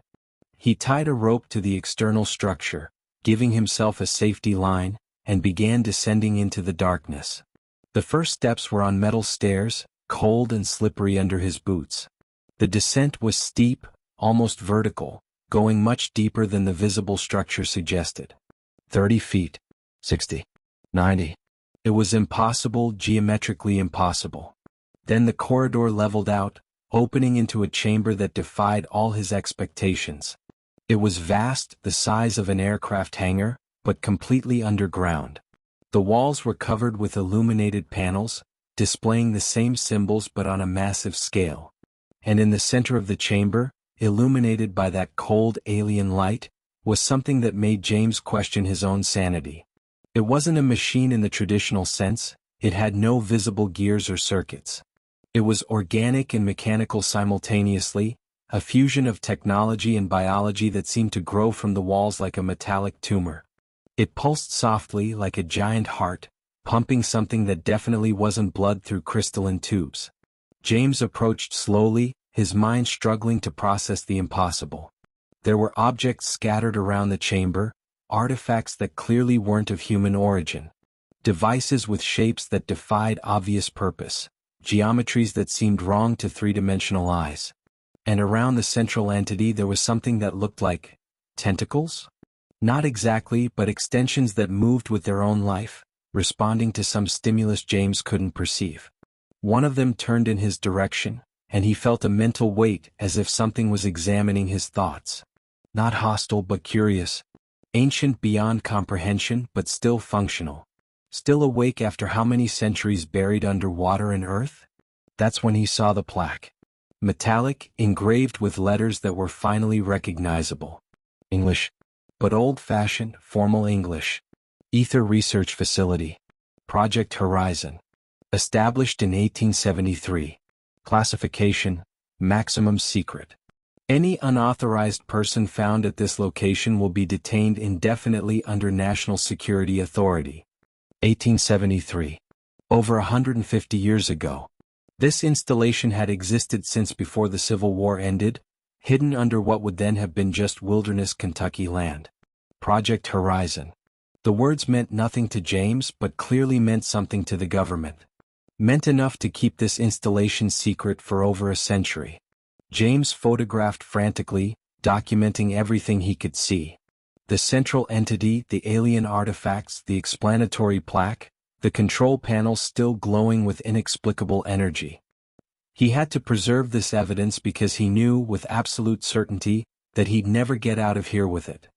He tied a rope to the external structure, giving himself a safety line, and began descending into the darkness. The first steps were on metal stairs, cold and slippery under his boots. The descent was steep, almost vertical, going much deeper than the visible structure suggested. 30 feet. 60. 90. It was impossible, geometrically impossible. Then the corridor leveled out, opening into a chamber that defied all his expectations. It was vast, the size of an aircraft hangar, but completely underground. The walls were covered with illuminated panels, displaying the same symbols but on a massive scale. And in the center of the chamber, illuminated by that cold alien light, was something that made James question his own sanity. It wasn't a machine in the traditional sense, it had no visible gears or circuits. It was organic and mechanical simultaneously, a fusion of technology and biology that seemed to grow from the walls like a metallic tumor. It pulsed softly like a giant heart, pumping something that definitely wasn't blood through crystalline tubes. James approached slowly, his mind struggling to process the impossible. There were objects scattered around the chamber, artifacts that clearly weren't of human origin. Devices with shapes that defied obvious purpose, geometries that seemed wrong to three-dimensional eyes. And around the central entity there was something that looked like tentacles? Not exactly, but extensions that moved with their own life, responding to some stimulus James couldn't perceive. One of them turned in his direction, and he felt a mental weight as if something was examining his thoughts. Not hostile but curious. Ancient beyond comprehension but still functional. Still awake after how many centuries buried under water and earth? That's when he saw the plaque. Metallic, engraved with letters that were finally recognizable. English. But old-fashioned, formal English. Ether Research Facility. Project Horizon. Established in 1873. Classification: maximum secret. Any unauthorized person found at this location will be detained indefinitely under National Security Authority. 1873. Over 150 years ago. This installation had existed since before the Civil War ended, hidden under what would then have been just wilderness Kentucky land. Project Horizon. The words meant nothing to James but clearly meant something to the government. Meant enough to keep this installation secret for over a century. James photographed frantically, documenting everything he could see. The central entity, the alien artifacts, the explanatory plaque, the control panel still glowing with inexplicable energy. He had to preserve this evidence because he knew with absolute certainty that he'd never get out of here with it.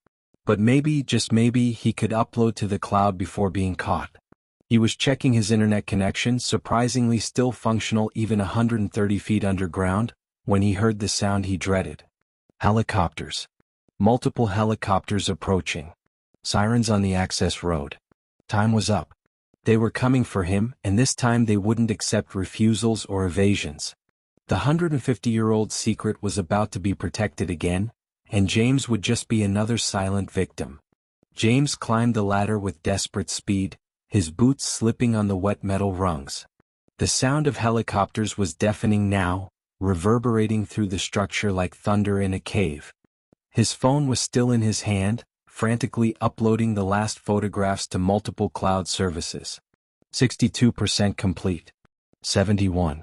But maybe, just maybe, he could upload to the cloud before being caught. He was checking his internet connection, surprisingly still functional even 130 feet underground, when he heard the sound he dreaded. Helicopters. Multiple helicopters approaching. Sirens on the access road. Time was up. They were coming for him, and this time they wouldn't accept refusals or evasions. The 150-year-old secret was about to be protected again, and James would just be another silent victim. James climbed the ladder with desperate speed, his boots slipping on the wet metal rungs. The sound of helicopters was deafening now, reverberating through the structure like thunder in a cave. His phone was still in his hand, frantically uploading the last photographs to multiple cloud services. 62% complete. 71.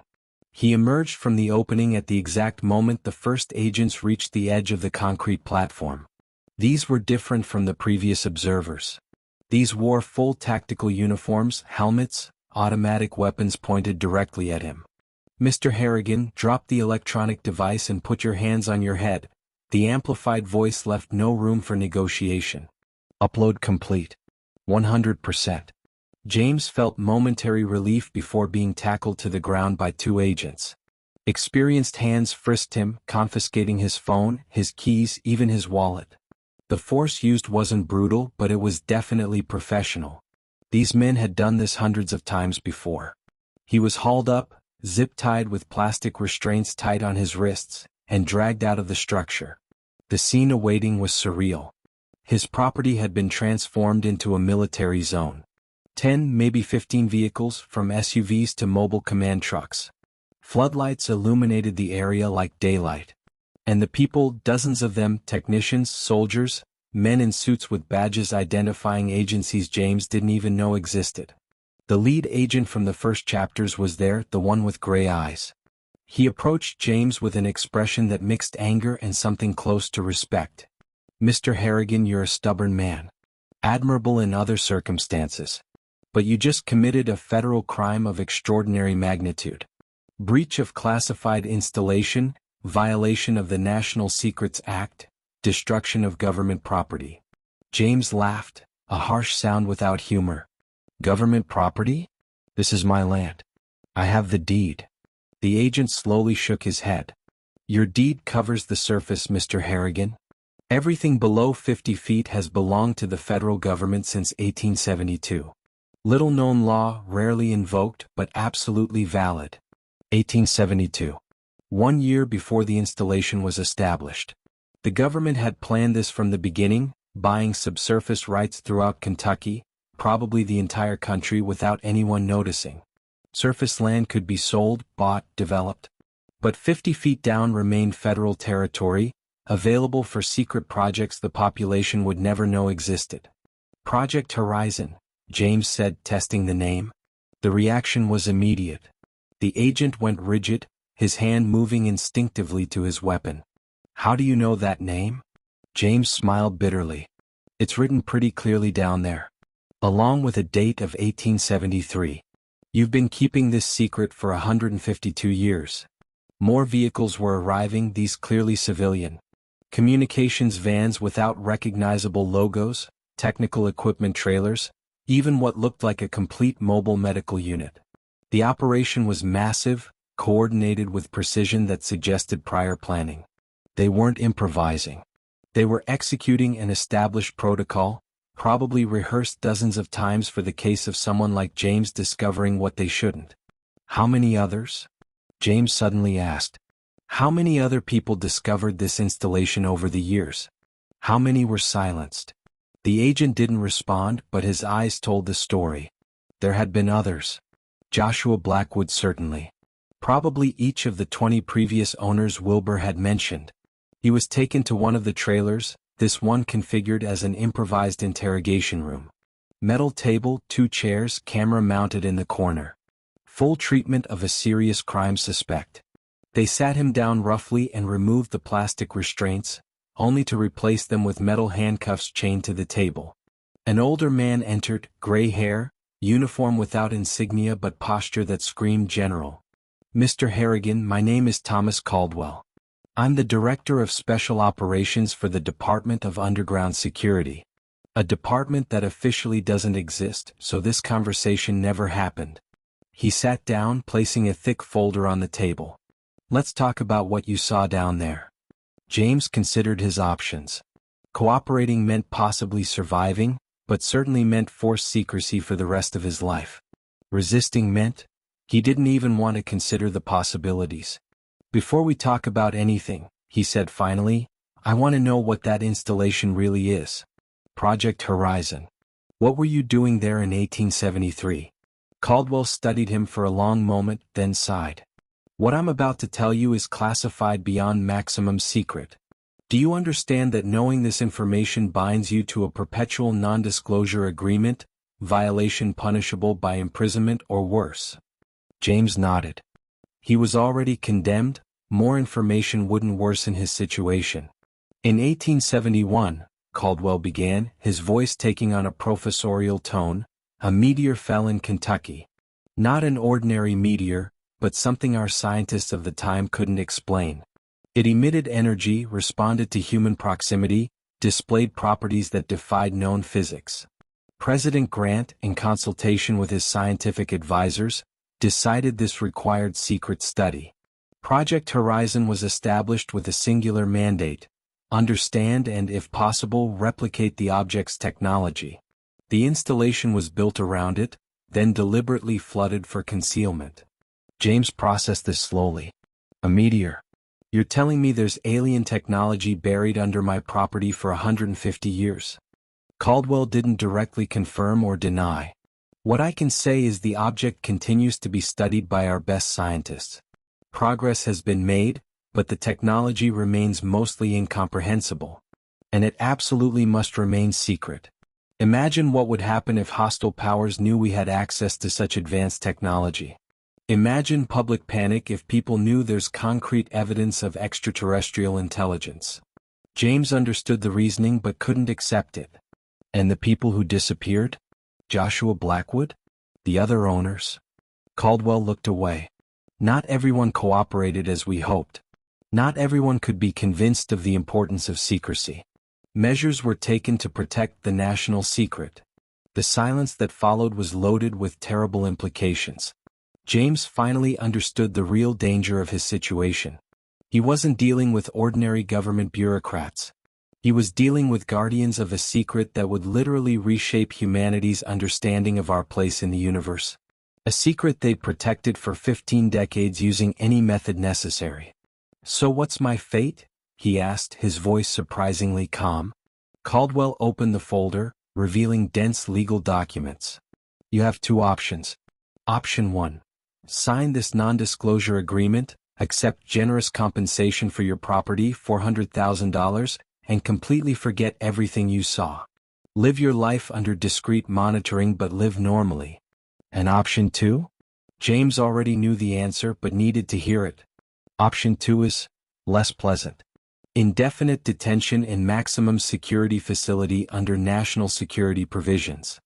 He emerged from the opening at the exact moment the first agents reached the edge of the concrete platform. These were different from the previous observers. These wore full tactical uniforms, helmets, automatic weapons pointed directly at him. "Mr. Harrigan, drop the electronic device and put your hands on your head." The amplified voice left no room for negotiation. Upload complete. 100%. James felt momentary relief before being tackled to the ground by two agents. Experienced hands frisked him, confiscating his phone, his keys, even his wallet. The force used wasn't brutal, but it was definitely professional. These men had done this hundreds of times before. He was hauled up, zip-tied with plastic restraints tight on his wrists, and dragged out of the structure. The scene awaiting was surreal. His property had been transformed into a military zone. 10, maybe 15 vehicles, from SUVs to mobile command trucks. Floodlights illuminated the area like daylight. And the people, dozens of them, technicians, soldiers, men in suits with badges identifying agencies James didn't even know existed. The lead agent from the first chapters was there, the one with gray eyes. He approached James with an expression that mixed anger and something close to respect. "Mr. Harrigan, you're a stubborn man. Admirable in other circumstances. But you just committed a federal crime of extraordinary magnitude. Breach of classified installation, violation of the National Secrets Act, destruction of government property." James laughed, a harsh sound without humor. "Government property? This is my land. I have the deed." The agent slowly shook his head. "Your deed covers the surface, Mr. Harrigan. Everything below 50 feet has belonged to the federal government since 1872. Little-known law, rarely invoked, but absolutely valid. 1872. 1 year before the installation was established. The government had planned this from the beginning, buying subsurface rights throughout Kentucky, probably the entire country without anyone noticing. Surface land could be sold, bought, developed. But 50 feet down remained federal territory, available for secret projects the population would never know existed. "Project Horizon," James said, testing the name. The reaction was immediate. The agent went rigid, his hand moving instinctively to his weapon. "How do you know that name?" James smiled bitterly. "It's written pretty clearly down there. Along with a date of 1873. You've been keeping this secret for 152 years. More vehicles were arriving, these clearly civilian. Communications vans without recognizable logos, technical equipment trailers, even what looked like a complete mobile medical unit. The operation was massive, coordinated with precision that suggested prior planning. They weren't improvising. They were executing an established protocol, probably rehearsed dozens of times for the case of someone like James discovering what they shouldn't. How many others? James suddenly asked. How many other people discovered this installation over the years? How many were silenced? The agent didn't respond, but his eyes told the story. There had been others. Joshua Blackwood certainly. Probably each of the 20 previous owners Wilbur had mentioned. He was taken to one of the trailers, this one configured as an improvised interrogation room. Metal table, 2 chairs, camera mounted in the corner. Full treatment of a serious crime suspect. They sat him down roughly and removed the plastic restraints, only to replace them with metal handcuffs chained to the table. An older man entered, gray hair, uniform without insignia but posture that screamed general. Mr. Harrigan, my name is Thomas Caldwell. I'm the Director of Special Operations for the Department of Underground Security. A department that officially doesn't exist, so this conversation never happened. He sat down, placing a thick folder on the table. Let's talk about what you saw down there. James considered his options. Cooperating meant possibly surviving, but certainly meant forced secrecy for the rest of his life. Resisting meant he didn't even want to consider the possibilities. Before we talk about anything, he said finally, I want to know what that installation really is. Project Horizon. What were you doing there in 1873? Caldwell studied him for a long moment, then sighed. What I'm about to tell you is classified beyond maximum secret. Do you understand that knowing this information binds you to a perpetual non-disclosure agreement, violation punishable by imprisonment or worse? James nodded. He was already condemned, more information wouldn't worsen his situation. In 1871, Caldwell began, his voice taking on a professorial tone, a meteor fell in Kentucky. Not an ordinary meteor, but something our scientists of the time couldn't explain. It emitted energy, responded to human proximity, displayed properties that defied known physics. President Grant, in consultation with his scientific advisors, decided this required secret study. Project Horizon was established with a singular mandate: understand and, if possible, replicate the object's technology. The installation was built around it, then deliberately flooded for concealment. James processed this slowly. A meteor. You're telling me there's alien technology buried under my property for 150 years? Caldwell didn't directly confirm or deny. What I can say is the object continues to be studied by our best scientists. Progress has been made, but the technology remains mostly incomprehensible. And it absolutely must remain secret. Imagine what would happen if hostile powers knew we had access to such advanced technology. Imagine public panic if people knew there's concrete evidence of extraterrestrial intelligence. James understood the reasoning but couldn't accept it. And the people who disappeared? Joshua Blackwood? The other owners? Caldwell looked away. Not everyone cooperated as we hoped. Not everyone could be convinced of the importance of secrecy. Measures were taken to protect the national secret. The silence that followed was loaded with terrible implications. James finally understood the real danger of his situation. He wasn't dealing with ordinary government bureaucrats. He was dealing with guardians of a secret that would literally reshape humanity's understanding of our place in the universe. A secret they'd protected for 15 decades using any method necessary. So what's my fate? He asked, his voice surprisingly calm. Caldwell opened the folder, revealing dense legal documents. You have 2 options. Option 1. Sign this non-disclosure agreement, accept generous compensation for your property, $400,000, and completely forget everything you saw. Live your life under discreet monitoring but live normally. And option 2? James already knew the answer but needed to hear it. Option 2 is less pleasant. Indefinite detention in maximum security facility under national security provisions.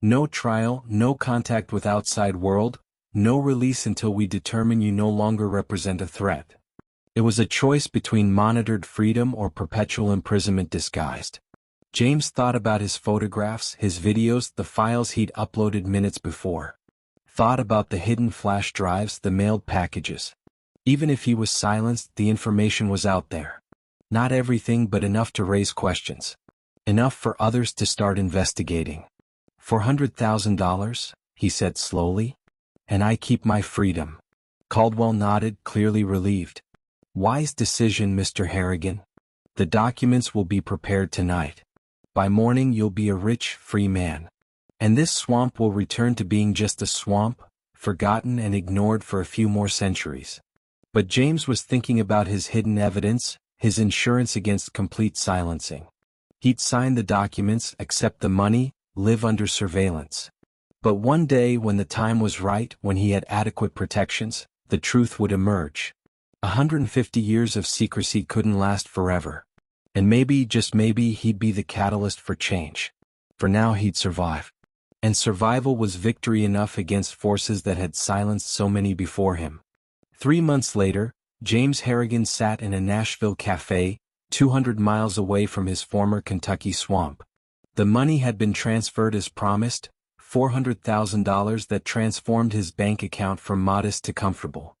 No trial, no contact with outside world, no release until we determine you no longer represent a threat. It was a choice between monitored freedom or perpetual imprisonment disguised. James thought about his photographs, his videos, the files he'd uploaded minutes before. Thought about the hidden flash drives, the mailed packages. Even if he was silenced, the information was out there. Not everything, but enough to raise questions. Enough for others to start investigating. $400,000, he said slowly. And I keep my freedom. Caldwell nodded, clearly relieved. Wise decision, Mr. Harrigan. The documents will be prepared tonight. By morning you'll be a rich, free man. And this swamp will return to being just a swamp, forgotten and ignored for a few more centuries. But James was thinking about his hidden evidence, his insurance against complete silencing. He'd sign the documents, accept the money, live under surveillance. But one day when the time was right, when he had adequate protections, the truth would emerge. 150 years of secrecy couldn't last forever. And maybe, just maybe, he'd be the catalyst for change. For now he'd survive. And survival was victory enough against forces that had silenced so many before him. 3 months later, James Harrigan sat in a Nashville cafe, 200 miles away from his former Kentucky swamp. The money had been transferred as promised, $400,000 that transformed his bank account from modest to comfortable.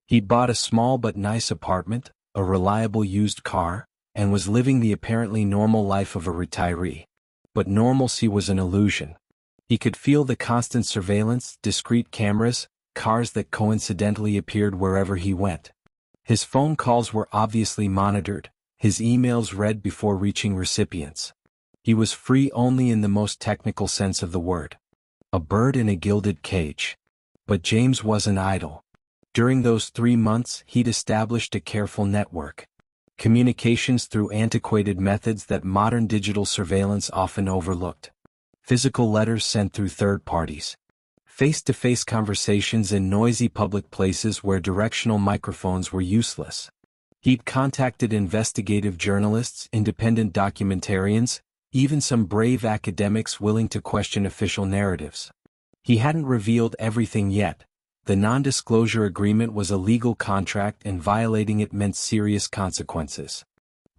He'd bought a small but nice apartment, a reliable used car, and was living the apparently normal life of a retiree. But normalcy was an illusion. He could feel the constant surveillance, discreet cameras, cars that coincidentally appeared wherever he went. His phone calls were obviously monitored, his emails read before reaching recipients. He was free only in the most technical sense of the word. A bird in a gilded cage. But James wasn't idle. During those 3 months, he'd established a careful network. Communications through antiquated methods that modern digital surveillance often overlooked. Physical letters sent through third parties. Face-to-face conversations in noisy public places where directional microphones were useless. He'd contacted investigative journalists, independent documentarians, even some brave academics willing to question official narratives. He hadn't revealed everything yet. The non-disclosure agreement was a legal contract and violating it meant serious consequences.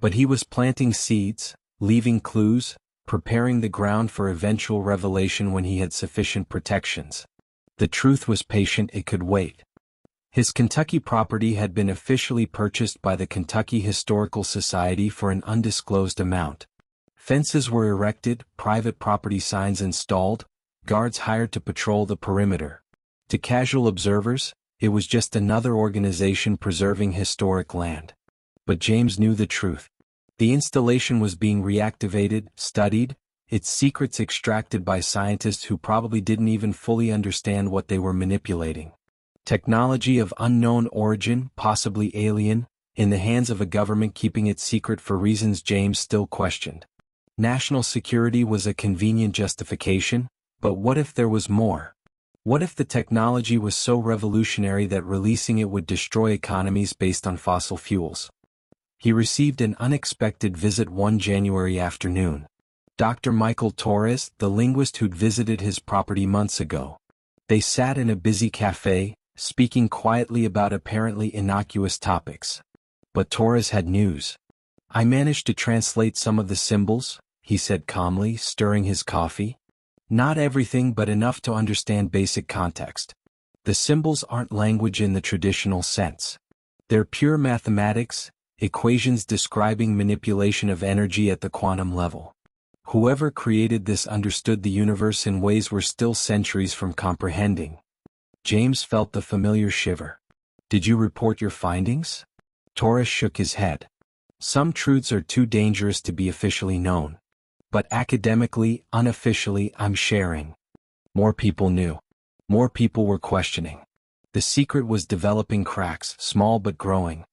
But he was planting seeds, leaving clues, preparing the ground for eventual revelation when he had sufficient protections. The truth was patient, it could wait. His Kentucky property had been officially purchased by the Kentucky Historical Society for an undisclosed amount. Fences were erected, private property signs installed, guards hired to patrol the perimeter. To casual observers, it was just another organization preserving historic land. But James knew the truth. The installation was being reactivated, studied, its secrets extracted by scientists who probably didn't even fully understand what they were manipulating. Technology of unknown origin, possibly alien, in the hands of a government keeping it secret for reasons James still questioned. National security was a convenient justification, but what if there was more? What if the technology was so revolutionary that releasing it would destroy economies based on fossil fuels? He received an unexpected visit one January afternoon. Dr. Michael Torres, the linguist who'd visited his property months ago. They sat in a busy cafe, speaking quietly about apparently innocuous topics. But Torres had news. I managed to translate some of the symbols, he said calmly, stirring his coffee. Not everything, but enough to understand basic context. The symbols aren't language in the traditional sense. They're pure mathematics, equations describing manipulation of energy at the quantum level. Whoever created this understood the universe in ways we're still centuries from comprehending. James felt the familiar shiver. Did you report your findings? Torres shook his head. Some truths are too dangerous to be officially known. But academically, unofficially, I'm sharing. More people knew. More people were questioning. The secret was developing cracks, small but growing.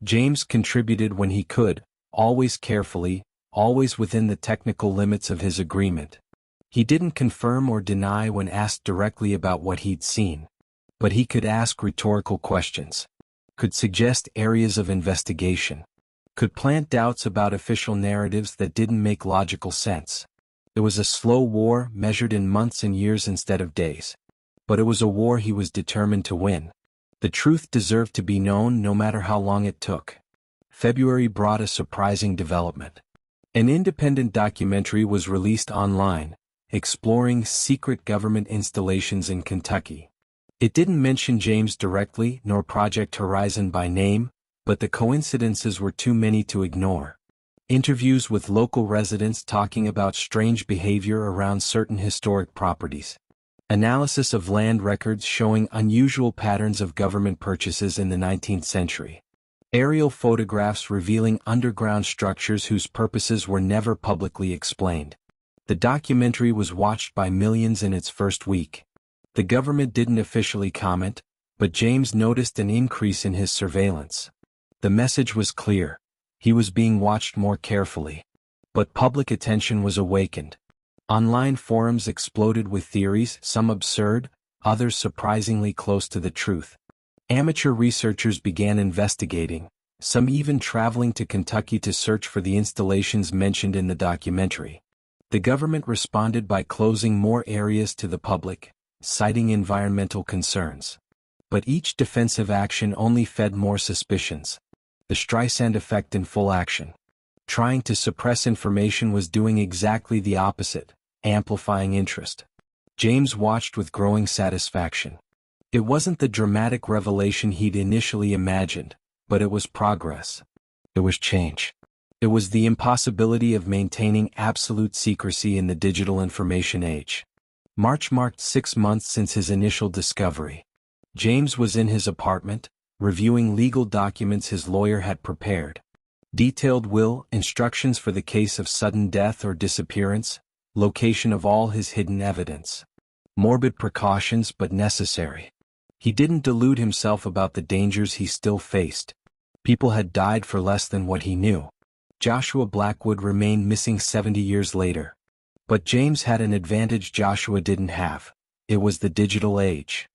James contributed when he could, always carefully, always within the technical limits of his agreement. He didn't confirm or deny when asked directly about what he'd seen. But he could ask rhetorical questions. Could suggest areas of investigation. Could plant doubts about official narratives that didn't make logical sense. It was a slow war measured in months and years instead of days. But it was a war he was determined to win. The truth deserved to be known no matter how long it took. February brought a surprising development. An independent documentary was released online, exploring secret government installations in Kentucky. It didn't mention James directly nor Project Horizon by name, but the coincidences were too many to ignore. Interviews with local residents talking about strange behavior around certain historic properties. Analysis of land records showing unusual patterns of government purchases in the 19th century. Aerial photographs revealing underground structures whose purposes were never publicly explained. The documentary was watched by millions in its first week. The government didn't officially comment, but James noticed an increase in his surveillance. The message was clear. He was being watched more carefully. But public attention was awakened. Online forums exploded with theories, some absurd, others surprisingly close to the truth. Amateur researchers began investigating, some even traveling to Kentucky to search for the installations mentioned in the documentary. The government responded by closing more areas to the public, citing environmental concerns. But each defensive action only fed more suspicions. The Streisand effect in full action. Trying to suppress information was doing exactly the opposite, amplifying interest. James watched with growing satisfaction. It wasn't the dramatic revelation he'd initially imagined, but it was progress. It was change. It was the impossibility of maintaining absolute secrecy in the digital information age. March marked 6 months since his initial discovery. James was in his apartment, reviewing legal documents his lawyer had prepared. Detailed will, instructions for the case of sudden death or disappearance, location of all his hidden evidence. Morbid precautions but necessary. He didn't delude himself about the dangers he still faced. People had died for less than what he knew. Joshua Blackwood remained missing 70 years later. But James had an advantage Joshua didn't have. It was the digital age.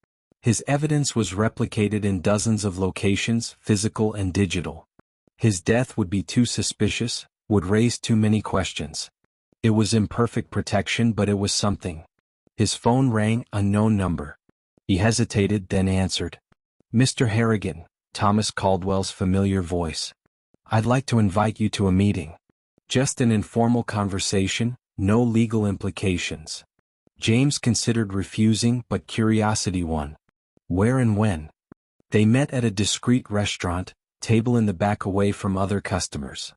His evidence was replicated in dozens of locations, physical and digital. His death would be too suspicious, would raise too many questions. It was imperfect protection, but it was something. His phone rang, unknown number. He hesitated, then answered. Mr. Harrigan, Thomas Caldwell's familiar voice. I'd like to invite you to a meeting. Just an informal conversation, no legal implications. James considered refusing, but curiosity won. Where and when? They met at a discreet restaurant, table in the back away from other customers.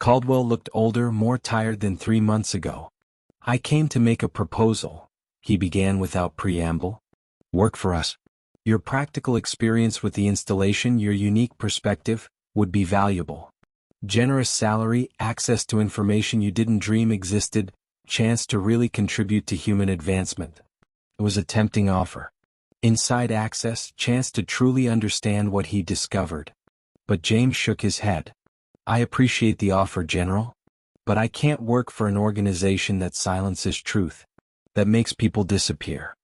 Caldwell looked older, more tired than 3 months ago. I came to make a proposal, he began without preamble. Work for us. Your practical experience with the installation, your unique perspective, would be valuable. Generous salary, access to information you didn't dream existed, chance to really contribute to human advancement. It was a tempting offer. Inside access, chance to truly understand what he discovered. But James shook his head. I appreciate the offer, General. But I can't work for an organization that silences truth. That makes people disappear.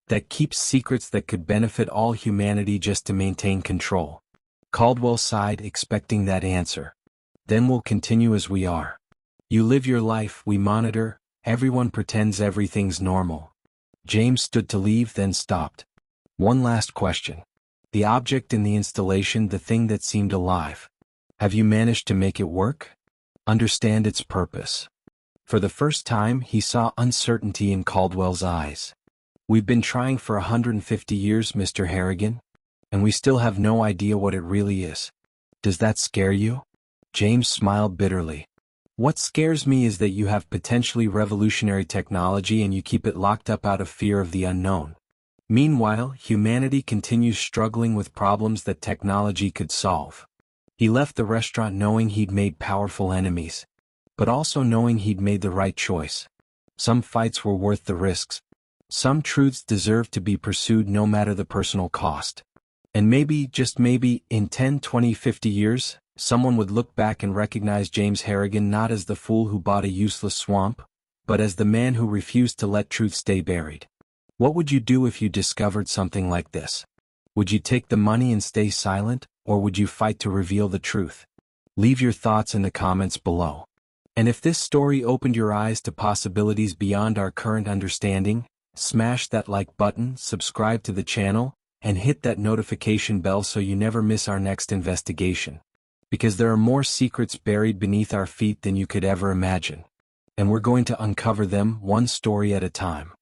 That keeps secrets that could benefit all humanity just to maintain control. Caldwell sighed, expecting that answer. Then we'll continue as we are. You live your life, we monitor, everyone pretends everything's normal. James stood to leave, then stopped. One last question. The object in the installation, the thing that seemed alive. Have you managed to make it work? Understand its purpose? For the first time, he saw uncertainty in Caldwell's eyes. We've been trying for 150 years, Mr. Harrigan, and we still have no idea what it really is. Does that scare you? James smiled bitterly. What scares me is that you have potentially revolutionary technology and you keep it locked up out of fear of the unknown. Meanwhile, humanity continues struggling with problems that technology could solve. He left the restaurant knowing he'd made powerful enemies, but also knowing he'd made the right choice. Some fights were worth the risks. Some truths deserved to be pursued no matter the personal cost. And maybe, just maybe, in 10, 20, 50 years, someone would look back and recognize James Harrigan not as the fool who bought a useless swamp, but as the man who refused to let truth stay buried. What would you do if you discovered something like this? Would you take the money and stay silent, or would you fight to reveal the truth? Leave your thoughts in the comments below. And if this story opened your eyes to possibilities beyond our current understanding, smash that like button, subscribe to the channel, and hit that notification bell so you never miss our next investigation. Because there are more secrets buried beneath our feet than you could ever imagine. And we're going to uncover them one story at a time.